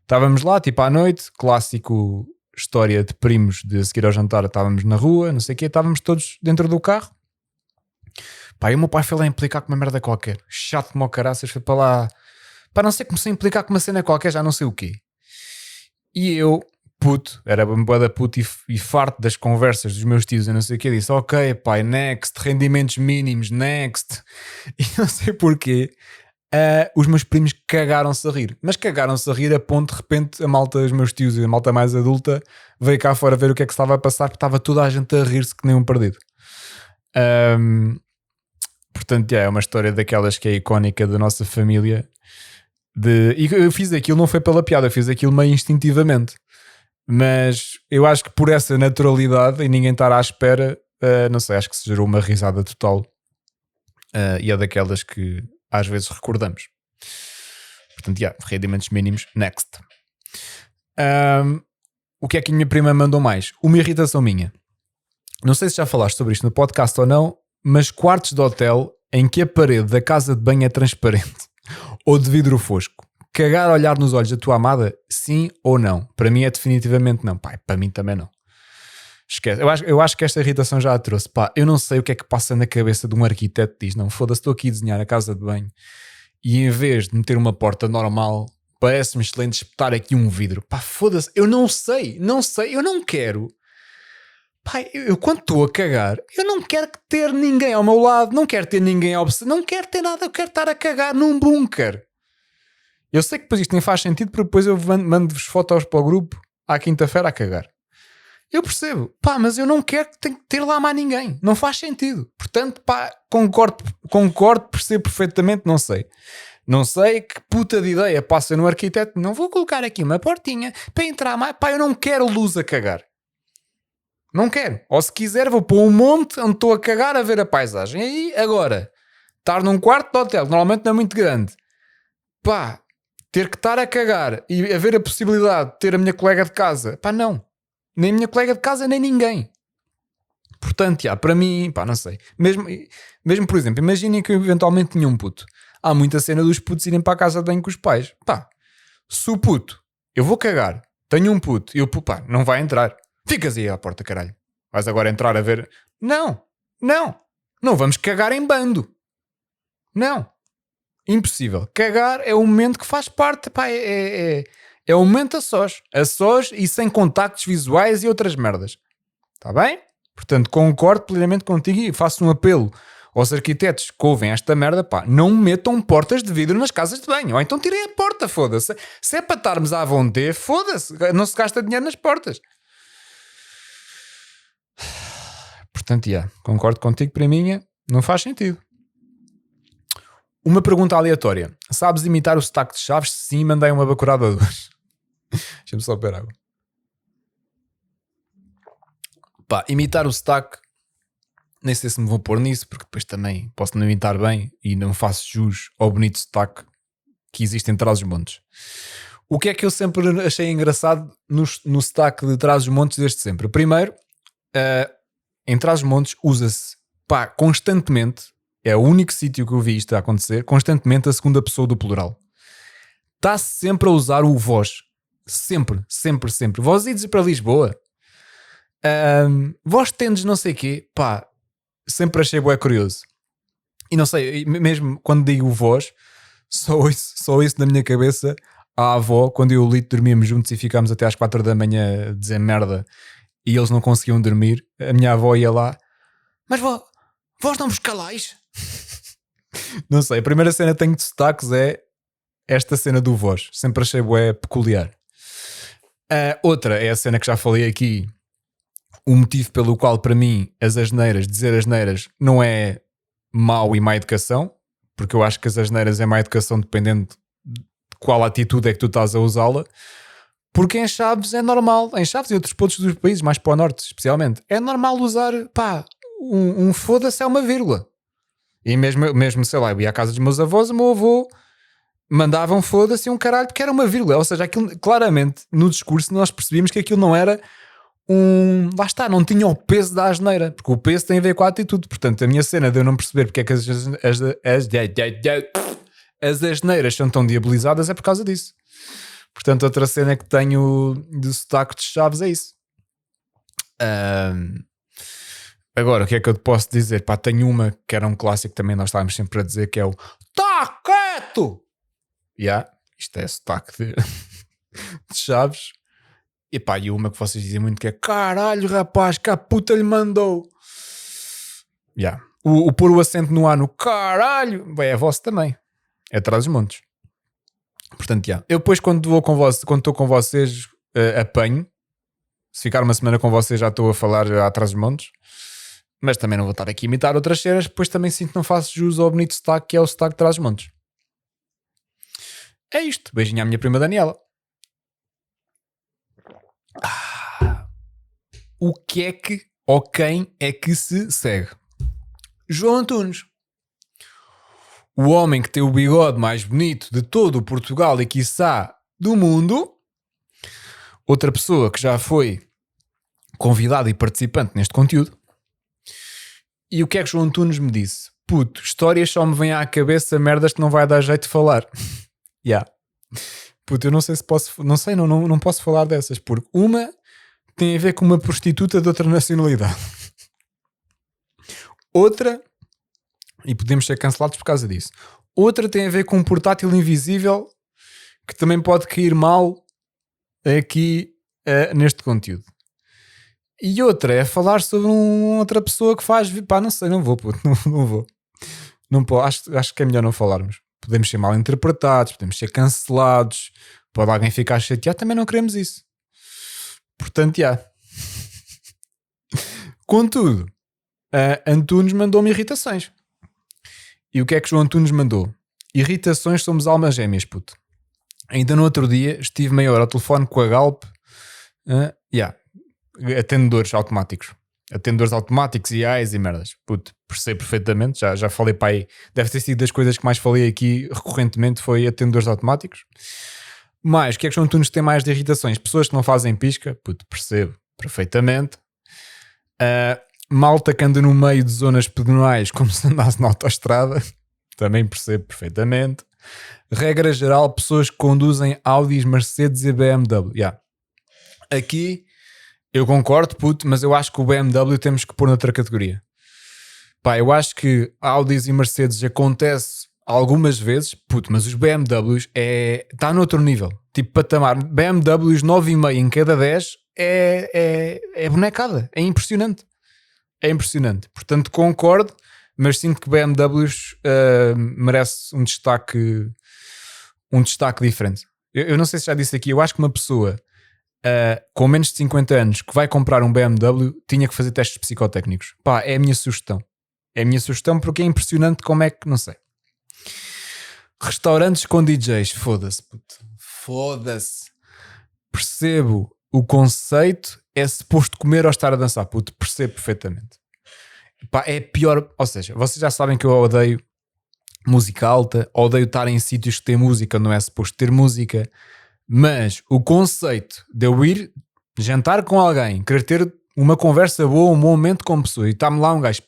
Estávamos lá, tipo à noite, clássico história de primos, de seguir ao jantar, estávamos na rua, não sei o quê, estávamos todos dentro do carro. Pá, e o meu pai foi lá implicar com uma merda qualquer. Chato como o caraças, foi para lá. Pá, não sei, comecei a implicar com uma cena qualquer, já não sei o quê. E eu, puto, era uma boada puto e farto das conversas dos meus tios e não sei o quê, disse, ok pai, next, rendimentos mínimos, next. E não sei porquê, os meus primos cagaram-se a rir. Mas cagaram-se a rir a ponto, de repente, a malta, os meus tios e a malta mais adulta, veio cá fora ver o que é que se estava a passar, porque estava toda a gente a rir-se que nem um perdido. Portanto, é uma história daquelas que é icónica da nossa família. E eu fiz aquilo, não foi pela piada, eu fiz aquilo meio instintivamente. Mas eu acho que por essa naturalidade e ninguém estar à espera, não sei, acho que se gerou uma risada total. E é daquelas que às vezes recordamos. Portanto, rendimentos mínimos, next. O que é que a minha prima mandou mais? Uma irritação minha. Não sei se já falaste sobre isto no podcast ou não, mas quartos de hotel em que a parede da casa de banho é transparente ou de vidro fosco. Cagar a olhar nos olhos da tua amada, sim ou não? Para mim é definitivamente não. Pá, para mim também não. Esquece. Eu acho que esta irritação já a trouxe. Pá, eu não sei o que é que passa na cabeça de um arquiteto que diz, não, foda-se, estou aqui a desenhar a casa de banho e em vez de meter uma porta normal, parece-me excelente espetar aqui um vidro. Pá, foda-se, eu não sei, eu não quero. Pai, eu quando estou a cagar, eu não quero ter ninguém ao meu lado, não quero ter ninguém a observar, não quero ter nada, eu quero estar a cagar num bunker. Eu sei que depois isto nem faz sentido, porque depois eu mando-vos fotos para o grupo à quinta-feira a cagar. Eu percebo, pá, mas eu não quero que tenha que ter lá mais ninguém, não faz sentido. Portanto, pá, concordo, percebo perfeitamente, não sei que puta de ideia passa no arquiteto, não vou colocar aqui uma portinha para entrar mais, pá, eu não quero luz a cagar. Não quero. Ou se quiser vou para um monte onde estou a cagar a ver a paisagem. E aí, agora, estar num quarto de hotel, normalmente não é muito grande. Pá, ter que estar a cagar e haver a possibilidade de ter a minha colega de casa. Pá, não. Nem a minha colega de casa, nem ninguém. Portanto, para mim, pá, não sei. Mesmo, por exemplo, imaginem que eu eventualmente tinha um puto. Há muita cena dos putos irem para a casa de banho com os pais. Pá, se o puto, eu vou cagar, tenho um puto, e o puto, pá, não vai entrar. Ficas aí à porta, caralho. Vais agora entrar a ver... Não vamos cagar em bando. Não. Impossível. Cagar é um momento que faz parte, pá, é um momento a sós e sem contactos visuais e outras merdas. Está bem? Portanto, concordo plenamente contigo e faço um apelo aos arquitetos que ouvem esta merda, pá, não metam portas de vidro nas casas de banho, ou então tirem a porta, foda-se. Se é para estarmos à vontade, foda-se, não se gasta dinheiro nas portas. Portanto, concordo contigo, priminha, não faz sentido. Uma pergunta aleatória. Sabes imitar o sotaque de Chaves? Sim, mandei uma bacurada a duas. Deixa-me só beber água. Pá, imitar o sotaque, nem sei se me vou pôr nisso, porque depois também posso não imitar bem e não faço jus ao bonito sotaque que existe em Trás-os-Montes. O que é que eu sempre achei engraçado no sotaque de Trás-os-Montes desde sempre? Primeiro, em Trás-os-Montes usa-se, pá, constantemente, é o único sítio que eu vi isto a acontecer, constantemente a segunda pessoa do plural. Está-se sempre a usar o vós. Sempre. Vós ides para Lisboa. Vós tendes não sei o quê. Pá, sempre achei bué curioso. E não sei, mesmo quando digo vós, só isso na minha cabeça. A avó, quando eu e o Lito dormíamos juntos e ficámos até às 4 da manhã a dizer merda e eles não conseguiam dormir, a minha avó ia lá, mas vós não vos calais? Não sei, a primeira cena que tenho de sotaques é esta cena do vós, sempre achei bué peculiar. Outra é a cena que já falei aqui, o motivo pelo qual para mim dizer asneiras não é mau e má educação, porque eu acho que as asneiras é má educação dependendo de qual atitude é que tu estás a usá-la. Porque em Chaves é normal, em Chaves e outros pontos dos países, mais para o norte especialmente, é normal usar, pá, um foda-se é uma vírgula. E mesmo, sei lá, eu ia à casa dos meus avós, o meu avô mandava um foda-se e um caralho porque era uma vírgula. Ou seja, aquilo, claramente, no discurso nós percebíamos que aquilo não era lá está, não tinha o peso da asneira, porque o peso tem a ver com a atitude. Portanto, a minha cena de eu não perceber porque é que as asneiras são tão diabolizadas é por causa disso. Portanto, outra cena que tenho de sotaque de Chaves é isso. Agora, o que é que eu te posso dizer? Pá, tenho uma que era um clássico também, nós estávamos sempre a dizer, que é o tá quieto! Isto é sotaque de Chaves. E pá, e uma que vocês dizem muito que é caralho, rapaz, que a puta lhe mandou. O pôr o acento no A no caralho, bem, é vosso também. É atrás dos montes. Portanto, eu depois quando estou com vocês, apanho. Se ficar uma semana com vocês já estou a falar atrás dos montes. Mas também não vou estar aqui a imitar outras cenas, depois também sinto que não faço jus ao bonito sotaque que é o sotaque de trás dos montes. É isto. Beijinho à minha prima Daniela. O que é que ou quem é que se segue? João Antunes. O homem que tem o bigode mais bonito de todo o Portugal e quiçá do mundo. Outra pessoa que já foi convidado e participante neste conteúdo. E o que é que João Antunes me disse? Puto, histórias só me vêm à cabeça merdas que não vai dar jeito de falar. Puto, eu não sei se posso... Não posso falar dessas, porque uma tem a ver com uma prostituta de outra nacionalidade. Outra, e podemos ser cancelados por causa disso. Outra tem a ver com um portátil invisível que também pode cair mal aqui neste conteúdo. E outra é falar sobre outra pessoa que faz... Pá, não sei, não vou, puto, não vou. Não posso, acho que é melhor não falarmos. Podemos ser mal interpretados, podemos ser cancelados, pode alguém ficar chateado, também não queremos isso. Portanto, Contudo, Antunes mandou-me irritações. E o que é que João Antunes mandou? Irritações, somos almas gêmeas, puto. Ainda no outro dia estive meia hora ao telefone com a Galp. Atendedores automáticos e AIs e merdas. Puto, percebo perfeitamente. Já falei para aí. Deve ter sido das coisas que mais falei aqui recorrentemente foi atendedores automáticos. Mas o que é que João Antunes tem mais de irritações? Pessoas que não fazem pisca. Puto, percebo perfeitamente. Malta que anda no meio de zonas pedonais como se andasse na autoestrada. Também percebo perfeitamente. Regra geral, pessoas que conduzem Audis, Mercedes e BMW. Aqui eu concordo, puto, mas eu acho que o BMW temos que pôr noutra categoria. Pá, eu acho que Audis e Mercedes acontece algumas vezes, puto, mas os BMWs está noutro nível. Tipo, patamar, BMWs 9,5 em cada 10 é bonecada, é impressionante. É impressionante. Portanto, concordo, mas sinto que BMWs merece um destaque diferente. Eu não sei se já disse aqui, eu acho que uma pessoa com menos de 50 anos que vai comprar um BMW tinha que fazer testes psicotécnicos. Pá, é a minha sugestão. É a minha sugestão porque é impressionante como é que, não sei. Restaurantes com DJs, foda-se, puto. Foda-se. Percebo o conceito, é suposto comer ou estar a dançar, puto. Percebo perfeitamente. Pá, é pior, ou seja, vocês já sabem que eu odeio música alta, odeio estar em sítios que têm música, não é suposto ter música. Mas o conceito de eu ir jantar com alguém, querer ter uma conversa boa, um bom momento com a pessoa e está-me lá um gajo,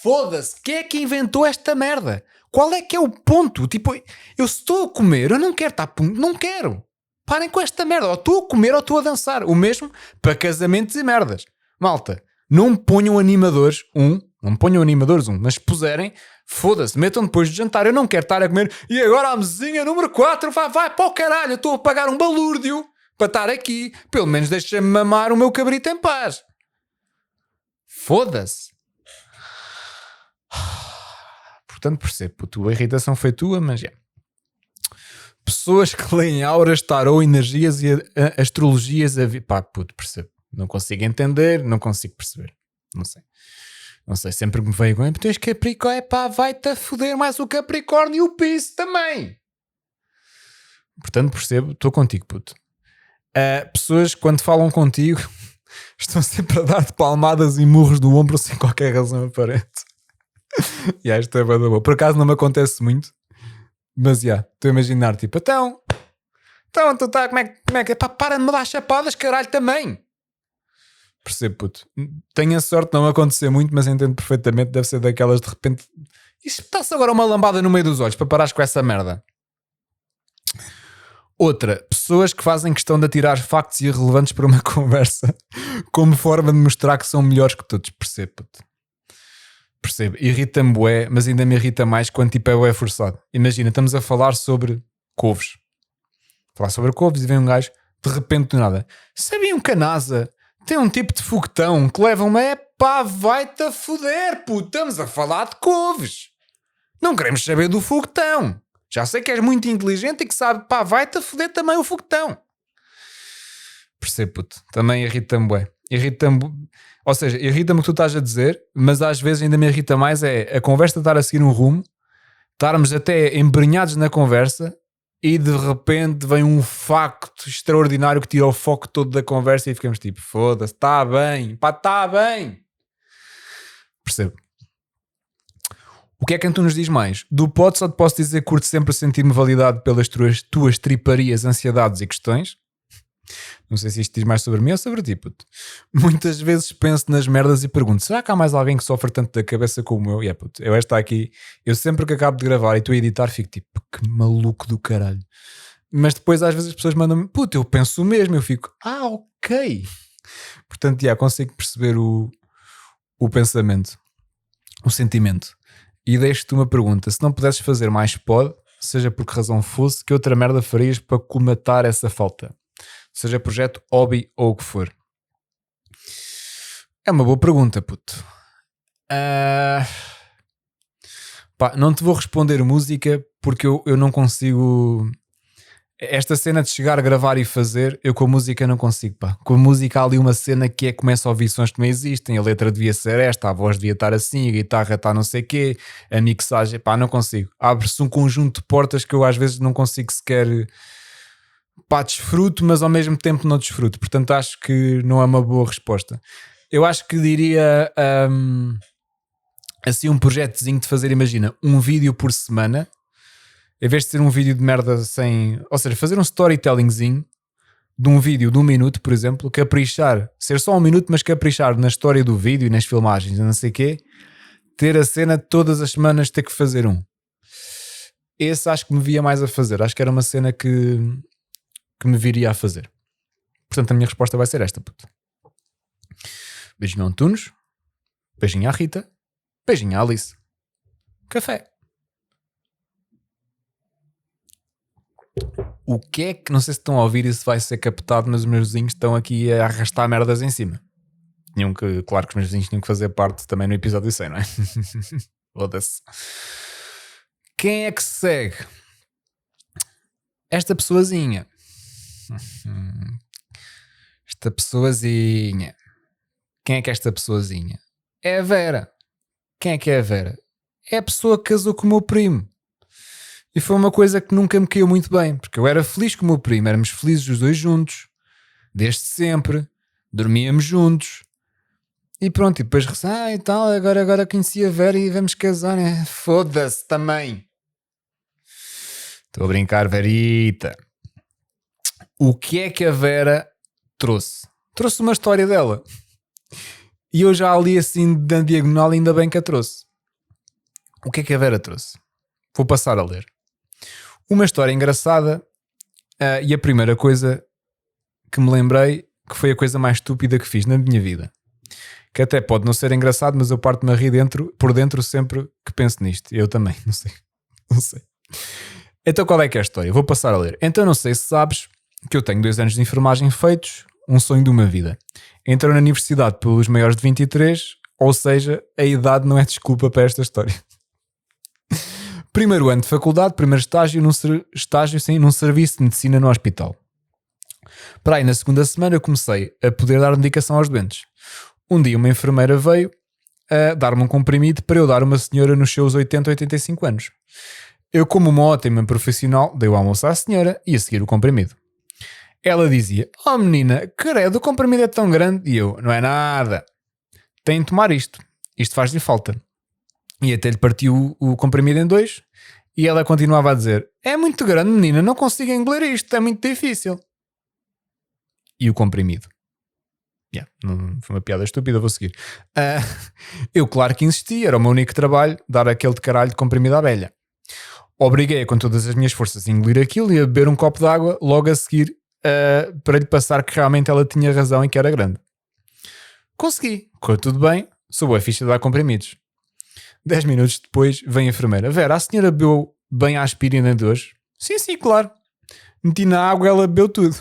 foda-se, quem é que inventou esta merda? Qual é que é o ponto? Tipo, eu estou a comer, eu não quero estar, não quero. Parem com esta merda, ou estou a comer ou estou a dançar. O mesmo para casamentos e merdas. Malta, não ponham animadores, mas se puserem, foda-se, metam depois de jantar. Eu não quero estar a comer e agora a mesinha número 4 vai para o caralho, eu estou a pagar um balúrdio para estar aqui, pelo menos deixa-me mamar o meu cabrito em paz. Foda-se. Portanto, percebo, a tua irritação foi tua, mas pessoas que leem auras, tarô, energias e astrologias, pá, puto, percebo. Não consigo entender, não consigo perceber. Não sei, sempre me veio com tu és Capricórnio, pá, vai-te a foder mais o Capricórnio e o Piscis também. Portanto, percebo, estou contigo, puto. Pessoas, quando falam contigo, estão sempre a dar-te palmadas e murros do ombro sem qualquer razão aparente. Isto é bem boa. Por acaso não me acontece muito, mas estou a imaginar, tipo, então, tu tá, como é que é? Pá, para de me dar chapadas, caralho, também. Percebo, puto. Tenho a sorte de não acontecer muito, mas entendo perfeitamente. Deve ser daquelas de repente. Isto está-se agora uma lambada no meio dos olhos para parares com essa merda. Outra, pessoas que fazem questão de atirar factos irrelevantes para uma conversa como forma de mostrar que são melhores que todos. Percebo, puto. Percebo. Irrita-me bué, mas ainda me irrita mais quando tipo é bué forçado. Imagina, estamos a falar sobre couves. Falar sobre couves e vem um gajo, de repente do nada. Sabiam que a NASA tem um tipo de foguetão que leva uma... Epá, vai-te a foder, puto. Estamos a falar de couves. Não queremos saber do foguetão. Já sei que és muito inteligente e que sabe, pá, vai-te a foder também o foguetão. Percebo, puto. Também irrita-me bué. Ou seja, irrita-me o que tu estás a dizer, mas às vezes ainda me irrita mais é a conversa estar a seguir um rumo, estarmos até embrenhados na conversa e de repente vem um facto extraordinário que tira o foco todo da conversa e ficamos tipo, foda-se, está bem, pá, está bem. Percebo. O que é que tu nos diz mais? Do pod só te posso dizer que curto sempre sentir-me validado pelas tuas triparias, ansiedades e questões. Não sei se isto diz mais sobre mim ou sobre ti, puto. Muitas vezes penso nas merdas e pergunto, será que há mais alguém que sofre tanto da cabeça como eu? E é, puto, eu esta aqui, eu sempre que acabo de gravar e estou a editar fico tipo, que maluco do caralho. Mas depois às vezes as pessoas mandam-me, puto, eu penso o mesmo, eu fico, ok. Portanto, já consigo perceber o pensamento, o sentimento. E deixo-te uma pergunta, se não pudesses fazer mais pod, seja por que razão fosse, que outra merda farias para colmatar essa falta? Seja projeto, hobby ou o que for. É uma boa pergunta, puto. Pá, não te vou responder música porque eu não consigo... Esta cena de chegar a gravar e fazer, eu com a música não consigo, pá. Com a música há ali uma cena que é começa a ouvir sons que não existem, a letra devia ser esta, a voz devia estar assim, a guitarra está não sei o quê, a mixagem, pá, não consigo. Abre-se um conjunto de portas que eu às vezes não consigo sequer... Pá, desfruto, mas ao mesmo tempo não desfruto. Portanto, acho que não é uma boa resposta. Eu acho que diria assim um projetozinho de fazer, imagina, um vídeo por semana, em vez de ser um vídeo de merda sem... Ou seja, fazer um storytellingzinho de um vídeo de 1 minuto, por exemplo, caprichar, ser só 1 minuto, mas caprichar na história do vídeo e nas filmagens, não sei o quê, ter a cena todas as semanas ter que fazer um. Esse acho que me via mais a fazer. Acho que era uma cena que me viria a fazer. Portanto, a minha resposta vai ser esta, puto. Beijinho ao Antunes, beijinho à Rita, beijinho à Alice. Café. O que é que, não sei se estão a ouvir e se vai ser captado, mas os meus vizinhos estão aqui a arrastar merdas em cima. Claro que os meus vizinhos tinham que fazer parte também no episódio 100, não é? Foda-se. Quem é que segue? Esta pessoazinha. Esta pessoazinha. Quem é que é esta pessoazinha? É a Vera. Quem é que é a Vera? É a pessoa que casou com o meu primo. E foi uma coisa que nunca me caiu muito bem, porque eu era feliz com o meu primo, éramos felizes os dois juntos, desde sempre, dormíamos juntos. E pronto, e depois e tal, agora conheci a Vera e vamos casar. Foda-se também. Estou a brincar, Verita. O que é que a Vera trouxe? Trouxe uma história dela. E eu já ali assim, na diagonal, ainda bem que a trouxe. O que é que a Vera trouxe? Vou passar a ler. Uma história engraçada e a primeira coisa que me lembrei que foi a coisa mais estúpida que fiz na minha vida. Que até pode não ser engraçado, mas eu parto-me a rir por dentro sempre que penso nisto. Eu também, não sei. Então qual é que é a história? Vou passar a ler. Então não sei se sabes que eu tenho 2 anos de enfermagem feitos, um sonho de uma vida. Entrei na universidade pelos maiores de 23, ou seja, a idade não é desculpa para esta história. Primeiro ano de faculdade, primeiro estágio num serviço de medicina no hospital. Para aí na segunda semana eu comecei a poder dar medicação aos doentes. Um dia uma enfermeira veio a dar-me um comprimido para eu dar a uma senhora nos seus 80, 85 anos. Eu, como uma ótima profissional, dei o almoço à senhora e a seguir o comprimido. Ela dizia, menina, credo, o comprimido é tão grande. E eu, não é nada. Tem de tomar isto faz-lhe falta. E até lhe partiu o comprimido em 2 e ela continuava a dizer, é muito grande, menina, não consigo engolir isto, é muito difícil. E o comprimido. Foi uma piada estúpida, vou seguir. Eu claro que insisti, era o meu único trabalho, dar aquele de caralho de comprimido à velha. Obriguei-a com todas as minhas forças a engolir aquilo e a beber um copo de água logo a seguir para lhe passar que realmente ela tinha razão e que era grande. Consegui, correu tudo bem, sou a ficha de dar comprimidos. 10 minutos depois vem a enfermeira. Vera, a senhora bebeu bem a aspirina de hoje? Sim, claro. Meti na água e ela bebeu tudo.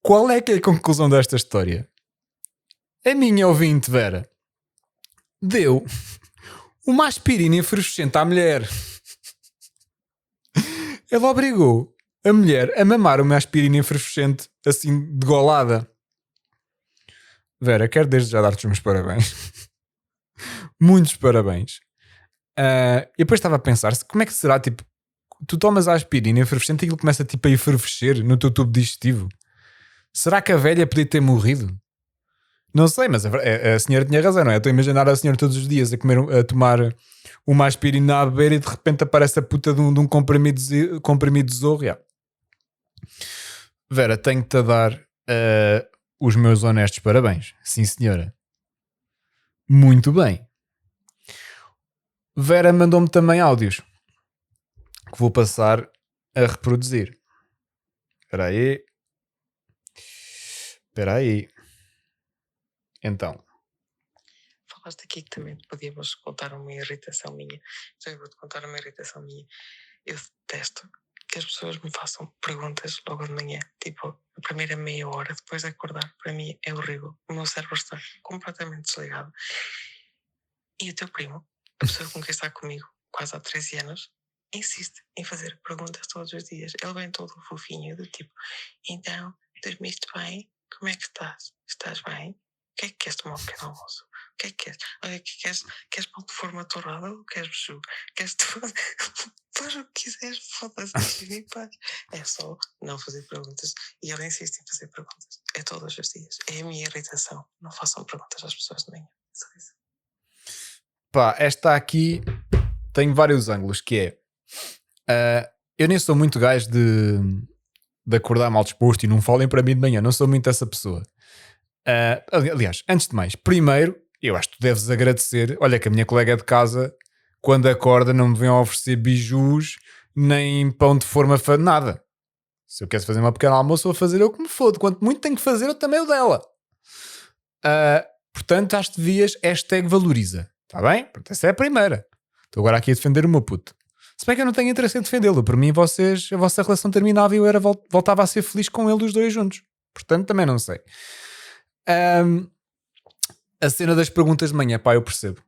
Qual é que é a conclusão desta história? A minha ouvinte, Vera, deu uma aspirina efervescente à mulher. Ela obrigou a mulher a mamar uma aspirina efervescente assim de golada. Vera, quero desde já dar-te os meus parabéns. Muitos parabéns. E depois estava a pensar, como é que será, tipo, tu tomas a aspirina efervescente e aquilo começa tipo a efervescer no teu tubo digestivo. Será que a velha podia ter morrido? Não sei, mas a senhora tinha razão, não é? Estou a imaginar a senhora todos os dias a tomar uma aspirina a beber e de repente aparece a puta de um comprimido de zorro. Yeah. Vera, tenho-te a dar os meus honestos parabéns. Sim, senhora. Muito bem. Vera mandou-me também áudios que vou passar a reproduzir. Espera aí. Então. Falaste aqui que também podíamos contar uma irritação minha. Então eu vou-te contar uma irritação minha. Eu detesto que as pessoas me façam perguntas logo de manhã. Tipo, a primeira meia hora depois de acordar. Para mim é horrível. O meu cérebro está completamente desligado. E o teu primo, a pessoa com quem está comigo quase há 13 anos, insiste em fazer perguntas todos os dias. Ele vem todo fofinho, do tipo, então, dormiste bem? Como é que estás? Estás bem? O que é que queres tomar um pequeno almoço? O que é que queres? Olha, queres pão de forma torrada ou queres beiju? Queres tu? Faz o que quiseres, foda-se, em paz. É só não fazer perguntas. E ele insiste em fazer perguntas. É todos os dias. É a minha irritação. Não façam perguntas às pessoas de manhã. Só isso. Pá, esta aqui tem vários ângulos, que é... eu nem sou muito gajo de acordar mal disposto e não falem para mim de manhã. Não sou muito essa pessoa. Aliás, antes de mais, primeiro, eu acho que tu deves agradecer. Olha que a minha colega de casa, quando acorda, não me vem a oferecer bijus nem pão de forma, nada. Se eu quero fazer uma pequena almoço, vou fazer eu que me fodo. Quanto muito tenho que fazer, eu também o dela. Portanto, acho que devias #valoriza. Está bem? Portanto, essa é a primeira. Estou agora aqui a defender o meu puto. Se bem que eu não tenho interesse em defendê-lo. Para mim, a vossa relação terminava e eu voltava a ser feliz com ele os dois juntos. Portanto, também não sei. A cena das perguntas de manhã, pá, eu percebo.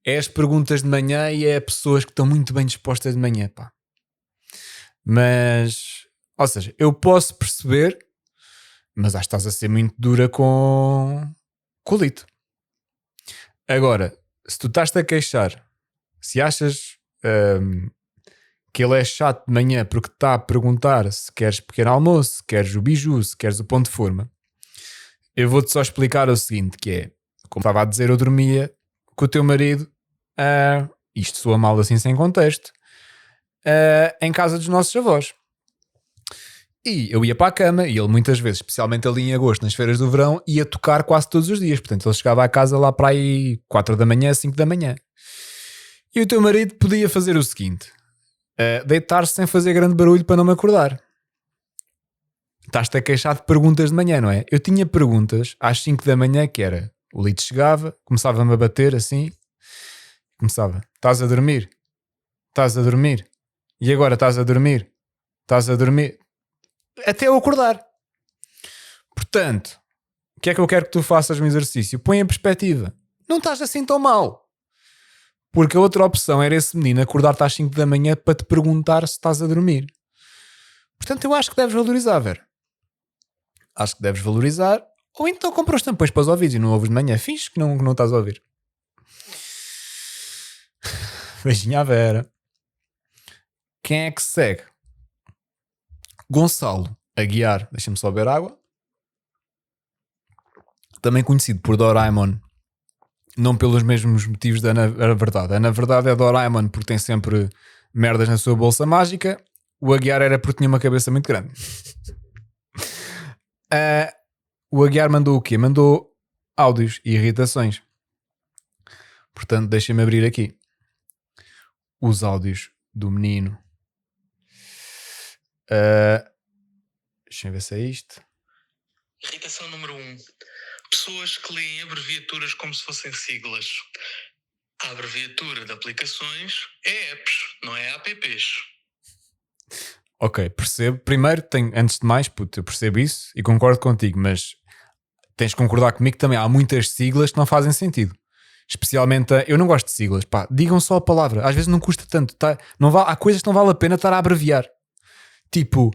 É as perguntas de manhã e é pessoas que estão muito bem dispostas de manhã, pá. Mas, ou seja, eu posso perceber, mas acho que estás a ser muito dura com o Lito. Agora, se tu estás-te a queixar, se achas que ele é chato de manhã porque está a perguntar se queres pequeno almoço, se queres o biju, se queres o pão de forma, eu vou-te só explicar o seguinte, que é, como estava a dizer, eu dormia com o teu marido, isto soa mal assim sem contexto, em casa dos nossos avós. E eu ia para a cama e ele muitas vezes, especialmente ali em agosto, nas férias do verão, ia tocar quase todos os dias. Portanto, ele chegava à casa lá para aí 4 da manhã, 5 da manhã. E o teu marido podia fazer o seguinte, deitar-se sem fazer grande barulho para não me acordar. Estás-te a queixar de perguntas de manhã, não é? Eu tinha perguntas às 5 da manhã que era, o Lito chegava, começava-me a bater assim, começava, estás a dormir? Estás a dormir? E agora estás a dormir? Estás a dormir? Até eu acordar. Portanto, o que é que eu quero que tu faças no exercício? Põe em perspectiva. Não estás assim tão mal. Porque a outra opção era esse menino acordar-te às 5 da manhã para te perguntar se estás a dormir. Portanto, eu acho que deves valorizar, Vera. Acho que deves valorizar. Ou então compra os tampões para os ouvidos e não ouves de manhã. Finge que não estás a ouvir. Beijinho à Vera. Quem é que segue? Gonçalo Aguiar. Deixa-me só beber água. Também conhecido por Doraemon. Não pelos mesmos motivos da Ana Verdade. A Ana Verdade é Doraemon porque tem sempre merdas na sua bolsa mágica. O Aguiar era porque tinha uma cabeça muito grande. O Aguiar mandou o quê? Mandou áudios e irritações. Portanto, deixem-me abrir aqui. os áudios do menino. Deixa eu ver se é isto. Irritação número 1. Pessoas que leem abreviaturas como se fossem siglas. A abreviatura de aplicações é apps, não é apps. Ok, percebo. Primeiro, antes de mais, puto, eu percebo isso e concordo contigo, mas tens de concordar comigo que também há muitas siglas que não fazem sentido. Especialmente, eu não gosto de siglas, pá, digam só a palavra, às vezes não custa tanto, tá? Há coisas que não vale a pena estar a abreviar. Tipo,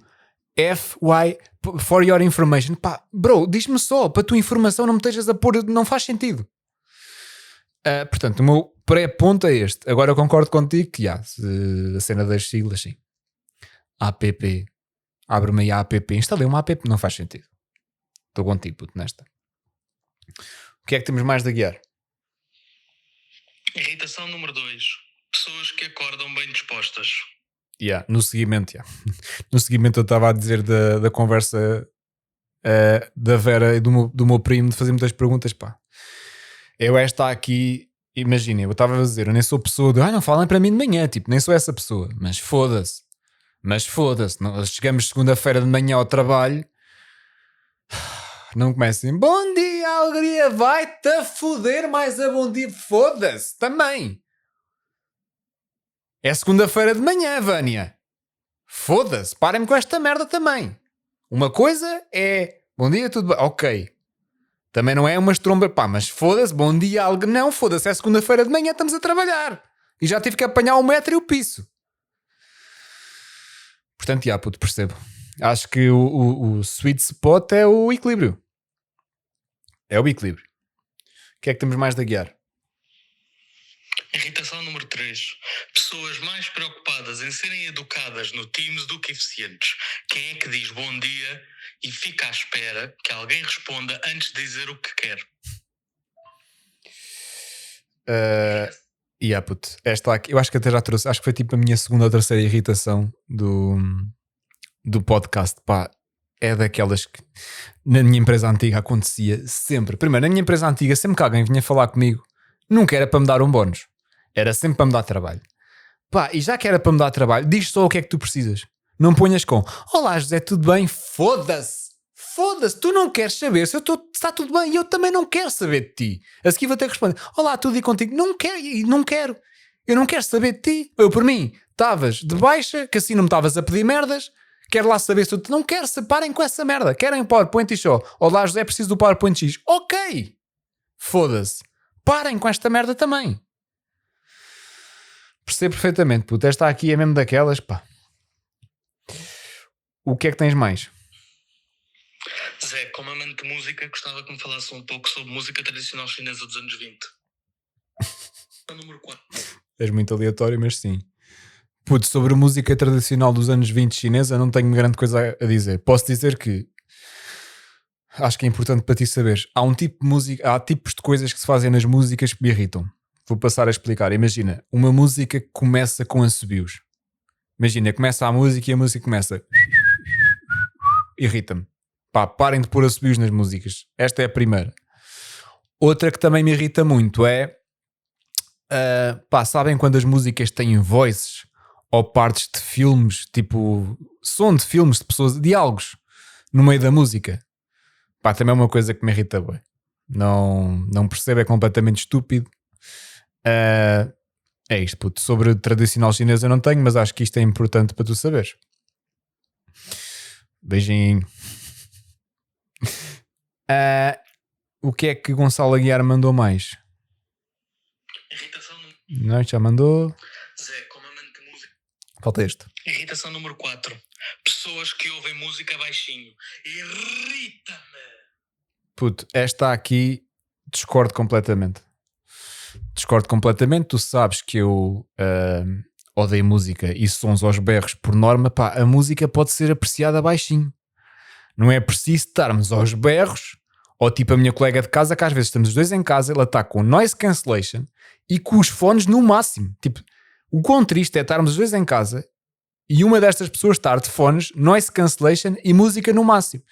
FY, for your information, pá, bro, diz-me só, para a tua informação não me estejas a pôr, não faz sentido. Portanto, o meu pré-ponto é este. Agora eu concordo contigo que a cena das siglas, sim. APP, abre-me aí a APP, instalei uma APP, não faz sentido. Estou contigo, puto, nesta. O que é que temos mais de guiar? Irritação número 2. Pessoas que acordam bem dispostas. No seguimento, no seguimento eu estava a dizer da conversa da Vera e do meu primo, de fazer muitas perguntas, pá. Eu esta aqui, imaginem, eu estava a dizer, eu nem sou pessoa de, não falem para mim de manhã, tipo, nem sou essa pessoa, mas foda-se, nós chegamos segunda-feira de manhã ao trabalho, não comecem, bom dia, alegria, vai-te a foder mais a bom dia, foda-se, também. É segunda-feira de manhã, Vânia. Foda-se, parem-me com esta merda também. Uma coisa é, bom dia, tudo bem, ok. Também não é umas trombas, pá, mas foda-se, bom dia, algo. Não, foda-se, é segunda-feira de manhã, estamos a trabalhar. E já tive que apanhar o metro e o piso. Portanto, puto, percebo. Acho que o sweet spot é o equilíbrio. É o equilíbrio. O que é que temos mais de guiar? Irritação número 3. Pessoas mais preocupadas em serem educadas no Teams do que eficientes. Quem é que diz bom dia e fica à espera que alguém responda antes de dizer o que quer? Puto, esta aqui, eu acho que até já trouxe, acho que foi tipo a minha segunda ou terceira irritação do podcast, pá. É daquelas que na minha empresa antiga acontecia sempre. Primeiro, na minha empresa antiga, sempre que alguém vinha falar comigo, nunca era para me dar um bónus. Era sempre para me dar trabalho. Pá, e já que era para me dar trabalho, diz só o que é que tu precisas. Não ponhas com, olá José, tudo bem? Foda-se, tu não queres saber se está tudo bem e eu também não quero saber de ti. A seguir vou ter que responder, olá, tudo e contigo? Não quero. Eu não quero saber de ti. Eu, por mim, estavas de baixa, que assim não me estavas a pedir merdas. Quero lá saber se tu não quero, parem com essa merda. Querem PowerPoint e só. Olá José, preciso do PowerPoint X. Ok. Foda-se. Parem com esta merda também. Percebo perfeitamente, puto. Esta aqui é mesmo daquelas, pá. O que é que tens mais? Zé, como amante de música, gostava que me falasse um pouco sobre música tradicional chinesa dos anos 20. Número 4. És muito aleatório, mas sim. Puto, sobre música tradicional dos anos 20 chinesa, não tenho grande coisa a dizer. Posso dizer que acho que é importante para ti saberes. Há um tipo de música, há tipos de coisas que se fazem nas músicas que me irritam. Vou passar a explicar. Imagina, uma música que começa com assobios. Imagina, começa a música e a música começa. Irrita-me. Pá, parem de pôr assobios nas músicas. Esta é a primeira. Outra que também me irrita muito é... sabem quando as músicas têm voices ou partes de filmes, tipo som de filmes de pessoas, diálogos no meio da música? Pá, também é uma coisa que me irrita bem. Não percebo, é completamente estúpido. É isto, puto. Sobre o tradicional chinês eu não tenho, mas acho que isto é importante para tu saberes. Beijinho. O que é que Gonçalo Aguiar mandou mais? Não, já mandou. Zé, como amante de música. Falta este. Irritação número 4. Pessoas que ouvem música baixinho. Irrita-me. Puto, esta aqui discordo completamente. Tu sabes que eu odeio música e sons aos berros por norma. Pá, a música pode ser apreciada baixinho. Não é preciso estarmos aos berros. Ou tipo a minha colega de casa, que às vezes estamos os dois em casa, ela está com noise cancellation e com os fones no máximo. Tipo, o quão triste é estarmos os dois em casa e uma destas pessoas estar de fones, noise cancellation e música no máximo.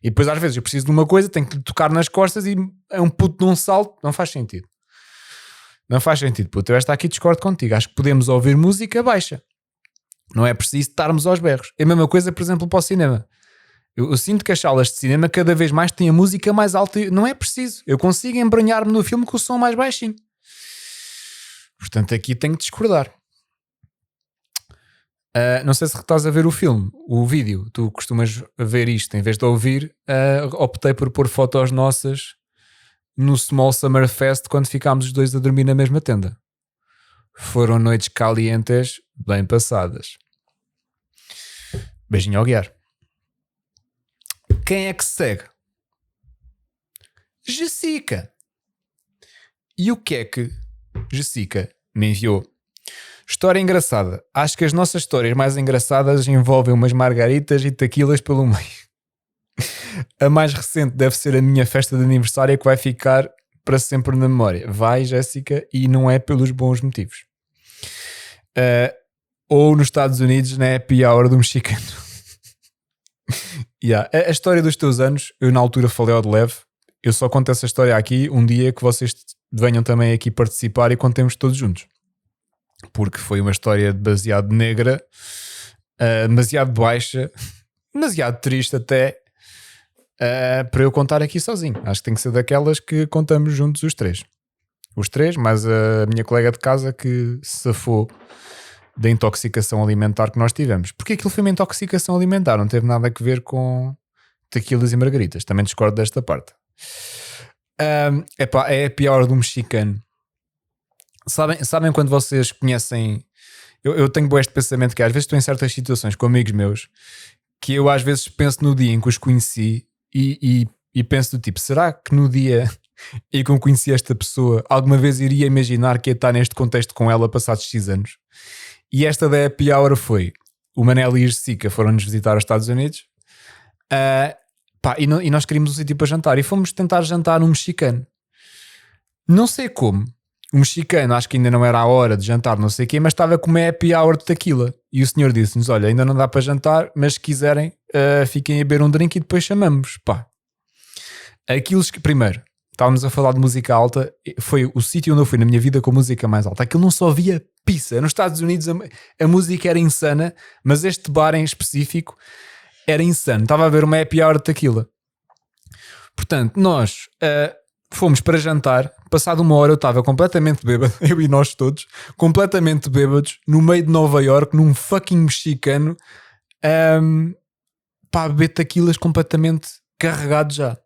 E depois às vezes eu preciso de uma coisa, tenho que lhe tocar nas costas e é um puto de um salto, não faz sentido. Não faz sentido, puto. Eu esta aqui discordo contigo. Acho que podemos ouvir música baixa. Não é preciso estarmos aos berros. É a mesma coisa, por exemplo, para o cinema. Eu sinto que as salas de cinema cada vez mais têm a música mais alta. Não é preciso. Eu consigo embranhar-me no filme com o som mais baixinho. Portanto, aqui tenho que discordar. Não sei se estás a ver o filme, o vídeo. Tu costumas ver isto. Em vez de ouvir, optei por pôr fotos nossas no Small Summer Fest quando ficámos os dois a dormir na mesma tenda. Foram noites calientes bem passadas. Beijinho ao Guiar. Quem é que segue? Jessica. E o que é que Jessica me enviou? História engraçada. Acho que as nossas histórias mais engraçadas envolvem umas margaritas e tequilas pelo meio. A mais recente deve ser a minha festa de aniversário que vai ficar para sempre na memória. Vai, Jéssica, e não é pelos bons motivos. Ou nos Estados Unidos na happy hour do mexicano. A história dos teus anos, eu na altura falei ao de leve. Eu só conto essa história aqui um dia que vocês venham também aqui participar e contemos todos juntos. Porque foi uma história demasiado negra, demasiado baixa, demasiado triste até, para eu contar aqui sozinho. Acho que tem que ser daquelas que contamos juntos os três. Os três, mais a minha colega de casa que se safou da intoxicação alimentar que nós tivemos. Porque aquilo foi uma intoxicação alimentar, não teve nada a ver com tequilas e margaritas. Também discordo desta parte. É a pior do mexicano. Sabem quando vocês conhecem... Eu tenho este pensamento que às vezes estou em certas situações com amigos meus que eu às vezes penso no dia em que os conheci e penso do tipo, será que no dia em que eu conheci esta pessoa alguma vez iria imaginar que ia estar neste contexto com ela passados X anos? E esta da happy hour foi o Manel e a Jessica foram-nos visitar aos Estados Unidos e nós queríamos um sítio para jantar e fomos tentar jantar num mexicano. Não sei como o mexicano, acho que ainda não era a hora de jantar, não sei o quê, mas estava com uma happy hour de tequila e o senhor disse-nos, olha, ainda não dá para jantar, mas se quiserem fiquem a beber um drink e depois chamamos. Aquilo que primeiro estávamos a falar de música alta, foi o sítio onde eu fui na minha vida com a música mais alta. Aquilo não só havia pizza. Nos Estados Unidos a música era insana, mas este bar em específico era insano. Estava a haver uma happy hour de tequila. Portanto, nós fomos para jantar. Passado uma hora eu estava completamente bêbado, eu e nós todos, completamente bêbados, no meio de Nova York, num fucking mexicano, a beber tequilas completamente carregado já.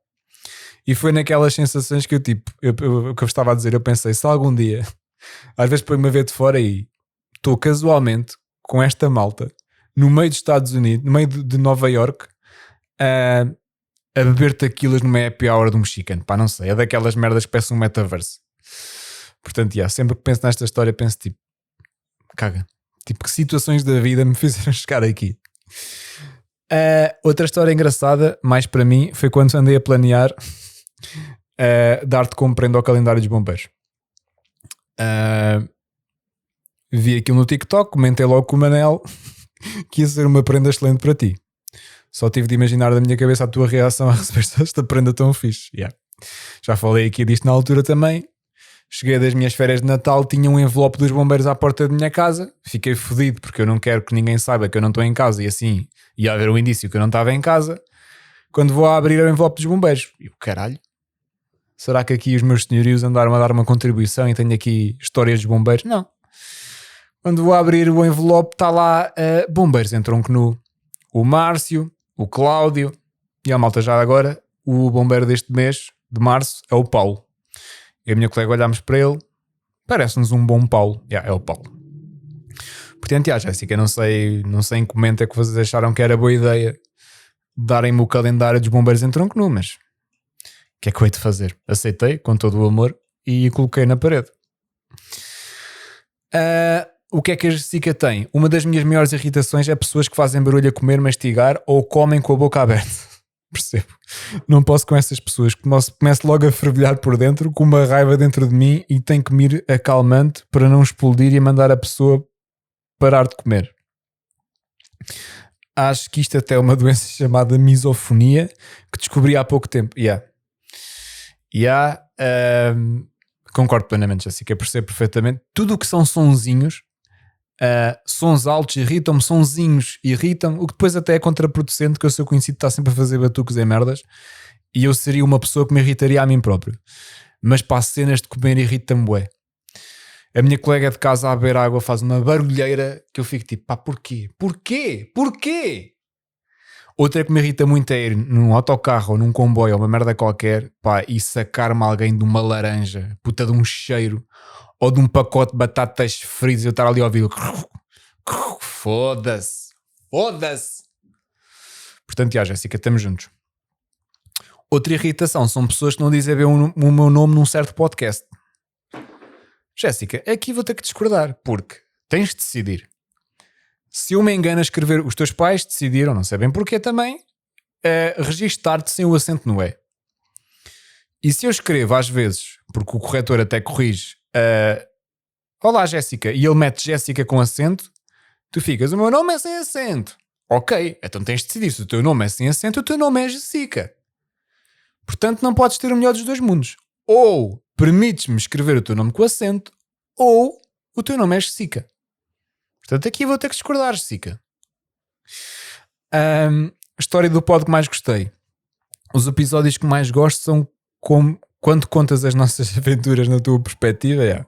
E foi naquelas sensações que o que eu estava a dizer, eu pensei, se algum dia, às vezes põe-me a ver de fora e estou casualmente com esta malta, no meio dos Estados Unidos, no meio de Nova York, a beber tequilas numa happy hour do mexicano. Não sei, é daquelas merdas que parece um metaverso. Portanto, sempre que penso nesta história, penso tipo, caga. Tipo, que situações da vida me fizeram chegar aqui. Outra história engraçada, mais para mim, foi quando andei a planear dar-te como prenda ao calendário dos bombeiros. Vi aquilo no TikTok, comentei logo com o Manel que ia ser uma prenda excelente para ti. Só tive de imaginar da minha cabeça a tua reação a receber esta prenda tão fixe. Já falei aqui disto na altura também. Cheguei das minhas férias de Natal, tinha um envelope dos bombeiros à porta da minha casa. Fiquei fodido porque eu não quero que ninguém saiba que eu não estou em casa e assim ia haver um indício que eu não estava em casa. Quando vou a abrir o envelope dos bombeiros, e o caralho, será que aqui os meus senhorios andaram a dar uma contribuição e tenho aqui histórias dos bombeiros? Não. Quando vou a abrir o envelope está lá bombeiros em tronco nu. O Márcio, o Cláudio e a malta já agora, o bombeiro deste mês, de março, é o Paulo. Eu e a minha colega olhámos para ele, parece-nos um bom Paulo. É o Paulo. Portanto, Jéssica, não sei em que momento é que vocês acharam que era boa ideia darem-me o calendário dos bombeiros em tronco nu, mas o que é que eu hei de fazer? Aceitei, com todo o amor, e coloquei na parede. O que é que a Jessica tem? Uma das minhas maiores irritações é pessoas que fazem barulho a comer, mastigar ou comem com a boca aberta. Percebo. Não posso com essas pessoas. Começo logo a fervilhar por dentro, com uma raiva dentro de mim e tenho que me ir acalmante para não explodir e mandar a pessoa parar de comer. Acho que isto até é uma doença chamada misofonia que descobri há pouco tempo. Concordo plenamente, Jéssica, percebo perfeitamente. Tudo o que são sonzinhos, sons altos irritam-me, sonzinhos irritam-me, o que depois até é contraproducente, que eu sou conhecido de estar sempre a fazer batucos em merdas, e eu seria uma pessoa que me irritaria a mim próprio. Mas para as cenas de comer irrita-me bué. A minha colega de casa a beber água faz uma barulheira que eu fico tipo, pá, porquê? Porquê? Porquê? Outra que me irrita muito é ir num autocarro ou num comboio ou uma merda qualquer, pá, e sacar-me alguém de uma laranja, puta de um cheiro, ou de um pacote de batatas fritas e eu estar ali a ouvir. Foda-se. Foda-se. Portanto, já, Jéssica, estamos juntos. Outra irritação são pessoas que não dizem bem o meu nome num certo podcast. Jéssica, aqui vou ter que discordar, porque tens de decidir. Se eu me engano a escrever, os teus pais decidiram, não sei bem porquê também, registar-te sem o acento no E. E se eu escrevo às vezes, porque o corretor até corrige, olá Jéssica, e ele mete Jéssica com acento, tu ficas, o meu nome é sem acento. Ok, então tens de decidir, se o teu nome é sem acento, o teu nome é Jéssica. Portanto não podes ter o melhor dos dois mundos. Ou permites-me escrever o teu nome com acento, ou o teu nome é Jéssica. Portanto, aqui vou ter que discordar, Jéssica. História do pod que mais gostei. Os episódios que mais gosto são quando contas as nossas aventuras na tua perspectiva.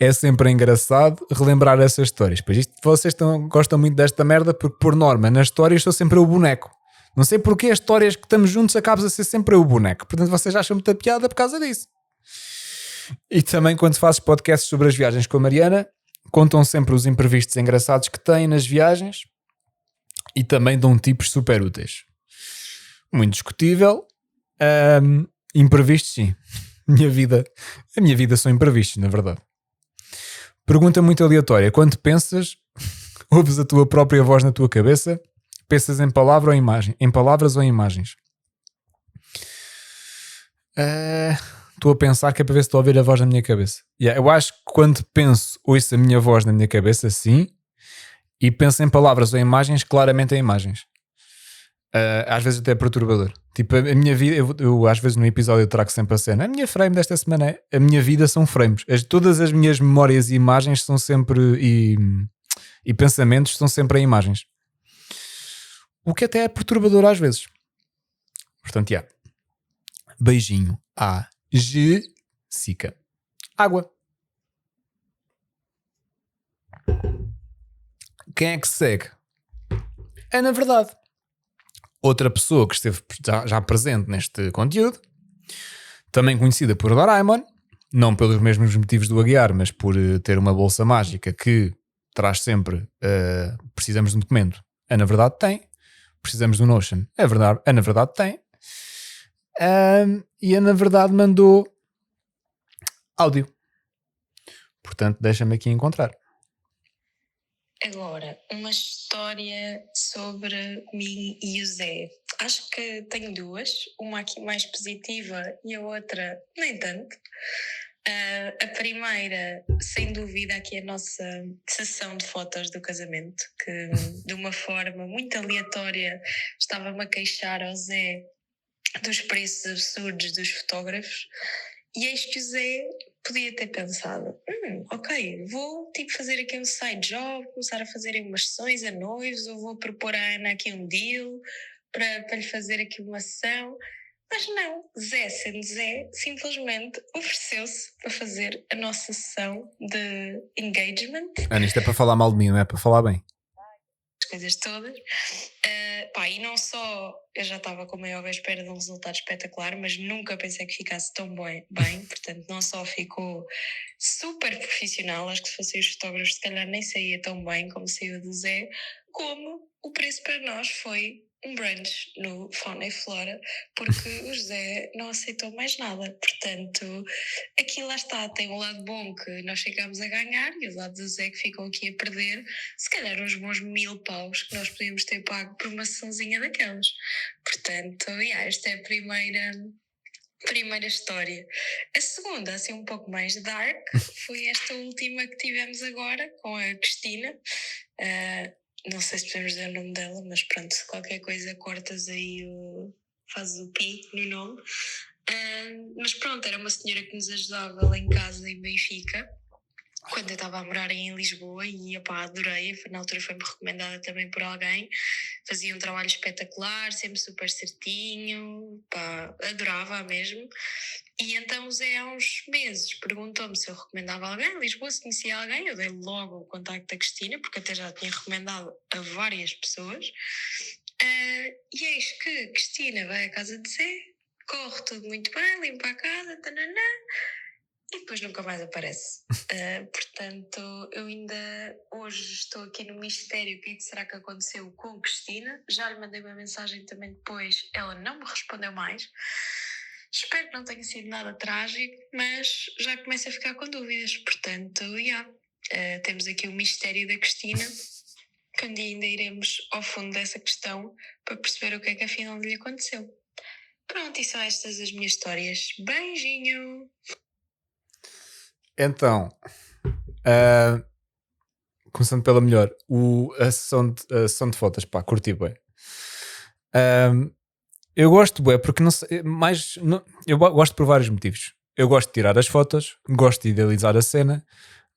É sempre engraçado relembrar essas histórias. Pois isto, vocês gostam muito desta merda porque, por norma, nas histórias sou sempre eu o boneco. Não sei porque as histórias que estamos juntos acabas a ser sempre eu o boneco. Portanto, vocês acham muita piada por causa disso. E também quando fazes podcasts sobre as viagens com a Mariana, contam sempre os imprevistos engraçados que têm nas viagens e também dão tipos super úteis. Muito discutível. Imprevistos, sim. A minha vida são imprevistos, na verdade. Pergunta muito aleatória. Quando pensas, ouves a tua própria voz na tua cabeça, pensas em palavra ou imagem? Em palavras ou em imagens? Estou a pensar que é para ver se estou a ouvir a voz na minha cabeça. Eu acho que quando penso, ouço a minha voz na minha cabeça, sim. E penso em palavras ou em imagens, claramente em imagens. Às vezes até é perturbador. Tipo, a minha vida, eu às vezes no episódio eu trago sempre a cena. A minha frame desta semana é, a minha vida são frames. Todas as minhas memórias e imagens são sempre, e pensamentos são sempre em imagens. O que até é perturbador às vezes. Portanto, beijinho a Jéssica. Água. Quem é que segue? É, na verdade, outra pessoa que esteve já presente neste conteúdo, também conhecida por Doraemon, não pelos mesmos motivos do Aguiar, mas por ter uma bolsa mágica que traz sempre precisamos de um documento. É, na verdade tem. Precisamos do Notion. É verdade, na verdade tem. E na verdade mandou áudio. Portanto, deixa-me aqui encontrar. Agora, uma história sobre mim e o Zé. Acho que tenho duas. Uma aqui mais positiva e a outra nem tanto. A primeira, sem dúvida, aqui é a nossa sessão de fotos do casamento, que de uma forma muito aleatória estava-me a queixar ao Zé dos preços absurdos dos fotógrafos e eis que o Zé podia ter pensado, ok, vou fazer aqui um side job, começar a fazer umas sessões a noivos, ou vou propor à Ana aqui um deal para lhe fazer aqui uma sessão. Mas não, Zé, sendo Zé, simplesmente ofereceu-se para fazer a nossa sessão de engagement. Ana, isto é para falar mal de mim, não é para falar bem. As coisas todas. E não só eu já estava com a maior espera de um resultado espetacular, mas nunca pensei que ficasse tão bem. Portanto, não só ficou super profissional, acho que se fossem os fotógrafos se calhar nem saía tão bem como saiu do Zé, como o preço para nós foi um brunch no Fauna e Flora, porque o José não aceitou mais nada. Portanto, aqui lá está, tem um lado bom que nós ficámos a ganhar e o lado do José que ficou aqui a perder, se calhar uns bons 1000 paus que nós podíamos ter pago por uma sessãozinha daquelas. Portanto, esta é a primeira história. A segunda, assim um pouco mais dark, foi esta última que tivemos agora com a Cristina. Não sei se podemos dizer o nome dela, mas pronto, se qualquer coisa cortas aí, fazes o pi no nome. Mas pronto, era uma senhora que nos ajudava lá em casa em Benfica, quando eu estava a morar em Lisboa, e adorei. Na altura foi-me recomendada também por alguém. Fazia um trabalho espetacular, sempre super certinho, adorava mesmo. E então o Zé, há uns meses, perguntou-me se eu recomendava alguém em Lisboa, se conhecia alguém. Eu dei logo o contacto da Cristina, porque até já tinha recomendado a várias pessoas. E eis que Cristina vai à casa de Zé, corre tudo muito bem, limpa a casa, tananã, e depois nunca mais aparece. Portanto, eu ainda hoje estou aqui no mistério. O que será que aconteceu com Cristina? Já lhe mandei uma mensagem também depois, ela não me respondeu mais. Espero que não tenha sido nada trágico, mas já começo a ficar com dúvidas. Portanto, temos aqui o mistério da Cristina, que um dia ainda iremos ao fundo dessa questão para perceber o que é que afinal lhe aconteceu. Pronto, e são estas as minhas histórias. Beijinho! Então, começando pela melhor, a sessão de fotos, pá, curti bem. Eu gosto bem porque não sei, eu gosto por vários motivos. Eu gosto de tirar as fotos, gosto de idealizar a cena,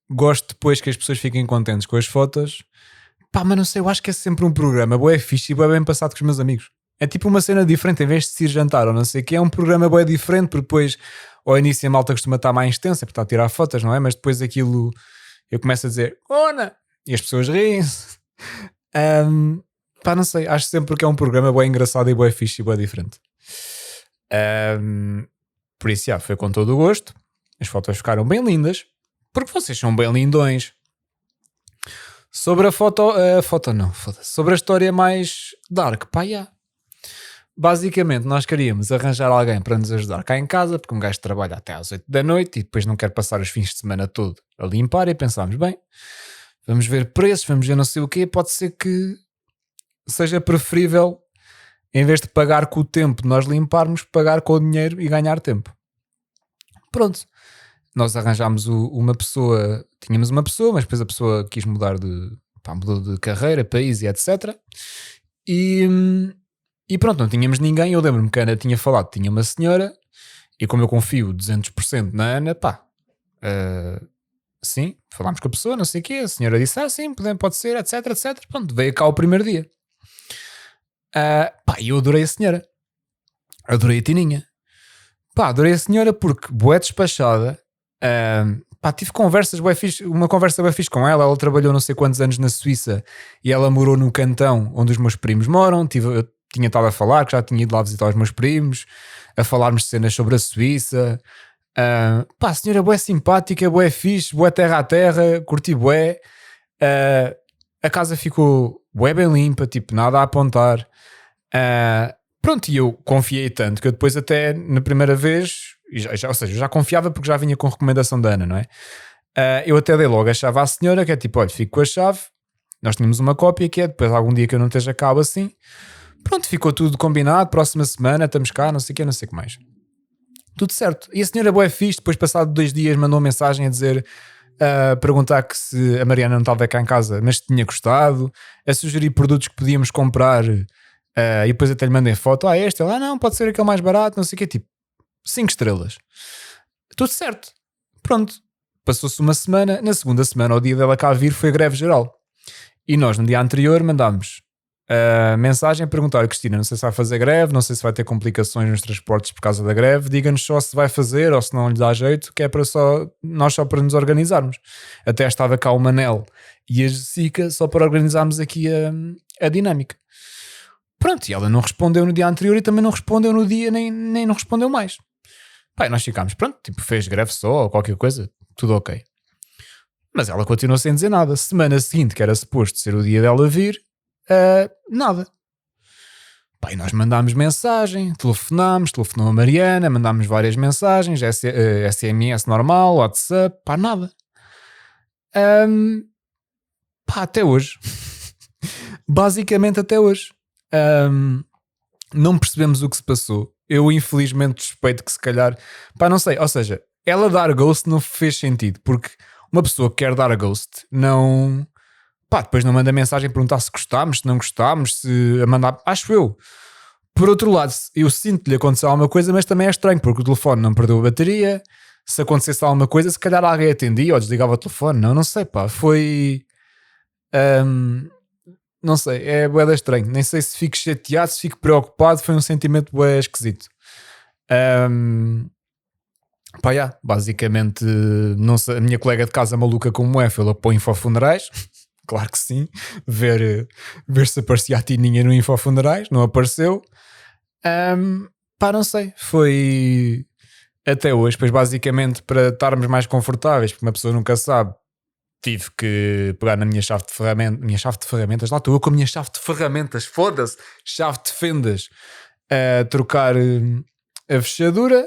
gosto depois que as pessoas fiquem contentes com as fotos. Pá, mas não sei, eu acho que é sempre um programa bué fixe e bué bem passado com os meus amigos. É tipo uma cena diferente, em vez de se ir jantar ou não sei o que, é um programa bué diferente, porque depois ao início a malta costuma estar mais extensa, porque está a tirar fotos, não é? Mas depois aquilo, eu começo a dizer Ona! E as pessoas riem-se. Pá, não sei, acho sempre que é um programa bué engraçado e bué fixe e bué diferente. Por isso, foi com todo o gosto. As fotos ficaram bem lindas, porque vocês são bem lindões. Sobre a foto não, foda-se. Sobre a história mais dark, pá, basicamente nós queríamos arranjar alguém para nos ajudar cá em casa, porque um gajo trabalha até às 8 da noite e depois não quer passar os fins de semana todo a limpar, e pensámos, bem, vamos ver preços, vamos ver não sei o quê, pode ser que seja preferível, em vez de pagar com o tempo de nós limparmos, pagar com o dinheiro e ganhar tempo. Pronto. Nós arranjámos uma pessoa, tínhamos uma pessoa, mas depois a pessoa quis mudou de carreira, país e etc. E pronto, não tínhamos ninguém. Eu lembro-me que a Ana tinha falado, tinha uma senhora, e como eu confio 200% na Ana, sim, falámos com a pessoa, não sei o quê, a senhora disse, sim, pode ser, etc, etc. Pronto, veio cá o primeiro dia. E eu adorei a senhora. Adorei a Tininha. Adorei a senhora porque bué despachada. Tive uma conversa bem fixe com ela. Ela trabalhou não sei quantos anos na Suíça e ela morou no cantão onde os meus primos moram. Eu tinha estado a falar que já tinha ido lá visitar os meus primos, a falarmos de cenas sobre a Suíça. A senhora é bué simpática, bué fixe, bué terra a terra, curti bué. A casa ficou bué bem limpa, tipo nada a apontar. Pronto, e eu confiei tanto que eu depois até na primeira vez, ou seja, eu já confiava porque já vinha com recomendação da Ana, não é? Eu até dei logo a chave à senhora, que é tipo, olha, fico com a chave, nós tínhamos uma cópia que é, depois algum dia que eu não esteja cá ou assim, pronto, ficou tudo combinado, próxima semana estamos cá, não sei o que mais. Tudo certo. E a senhora bué fixe, depois passado 2 dias mandou uma mensagem a dizer, perguntar que se a Mariana não estava cá em casa, mas tinha gostado, a sugerir produtos que podíamos comprar. E depois até lhe mandei foto, este, ele, não, pode ser aquele mais barato, não sei o quê, tipo, 5 estrelas. Tudo certo. Pronto. Passou-se uma semana, na segunda semana, ao dia dela cá vir, foi a greve geral. E nós, no dia anterior, mandámos mensagem a perguntar a Cristina, não sei se vai fazer greve, não sei se vai ter complicações nos transportes por causa da greve, diga-nos só se vai fazer ou se não lhe dá jeito, que é para nós só para nos organizarmos. Até estava cá o Manel e a Jessica só para organizarmos aqui a dinâmica. Pronto, e ela não respondeu no dia anterior e também não respondeu no dia, nem não respondeu mais. Nós ficámos, pronto, tipo, fez greve só ou qualquer coisa, tudo ok. Mas ela continuou sem dizer nada. Semana seguinte, que era suposto ser o dia dela vir, nada. E nós mandámos mensagem, telefonou a Mariana, mandámos várias mensagens, SMS normal, WhatsApp, nada. Até hoje. Basicamente até hoje. Não percebemos o que se passou. Eu infelizmente suspeito que se calhar, não sei, ou seja, ela dar ghost não fez sentido, porque uma pessoa que quer dar ghost não, depois não manda mensagem a perguntar se gostámos, se não gostámos, se a mandar, acho eu, Por outro lado, eu sinto que lhe aconteceu alguma coisa, mas também é estranho, porque o telefone não perdeu a bateria. Se acontecesse alguma coisa, se calhar alguém atendia ou desligava o telefone. Não sei, pá. Foi... não sei, é bué estranho. Nem sei se fico chateado, se fico preocupado. Foi um sentimento bué esquisito. Pá, yeah, basicamente, não sei, a minha colega de casa maluca como é, foi-la para o Infofunerais. Claro que sim. Ver se aparecia a Tininha no Infofunerais. Não apareceu. Pá, não sei. Foi até hoje. Pois basicamente, para estarmos mais confortáveis, porque uma pessoa nunca sabe, tive que pegar na minha chave de ferramentas. Minha chave de ferramentas. Lá estou eu com a minha chave de ferramentas. Foda-se. Chave de fendas. Trocar a fechadura.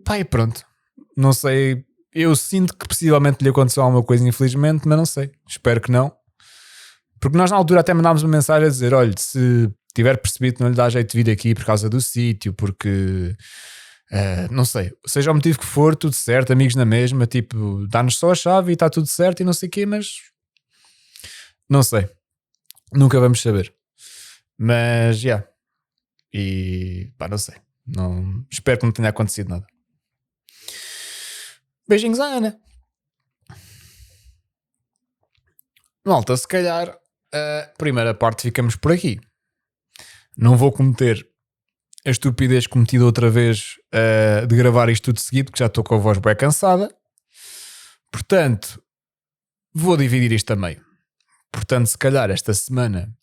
Pá, e pronto. Não sei. Eu sinto que possivelmente lhe aconteceu alguma coisa, infelizmente, mas não sei. Espero que não. Porque nós na altura até mandámos uma mensagem a dizer: olha, se tiver percebido que não lhe dá jeito de vir aqui por causa do sítio, porque não sei, seja o motivo que for, tudo certo, amigos na mesma, tipo, dá-nos só a chave e está tudo certo e não sei o quê, mas não sei. Nunca vamos saber. Mas, já. Yeah. E, pá, não sei. Não, espero que não tenha acontecido nada. Beijinhos à Ana. Malta, se calhar a primeira parte ficamos por aqui. Não vou cometer a estupidez cometida outra vez de gravar isto tudo seguido, que já estou com a voz bem cansada. Portanto, vou dividir isto a meio. Portanto, se calhar esta semana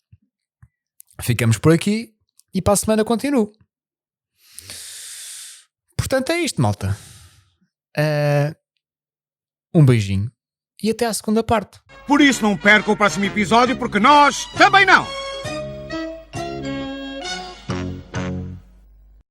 ficamos por aqui e para a semana continuo. Portanto, é isto, malta. Um beijinho e até à segunda parte. Por isso não perca o próximo episódio, porque nós também não!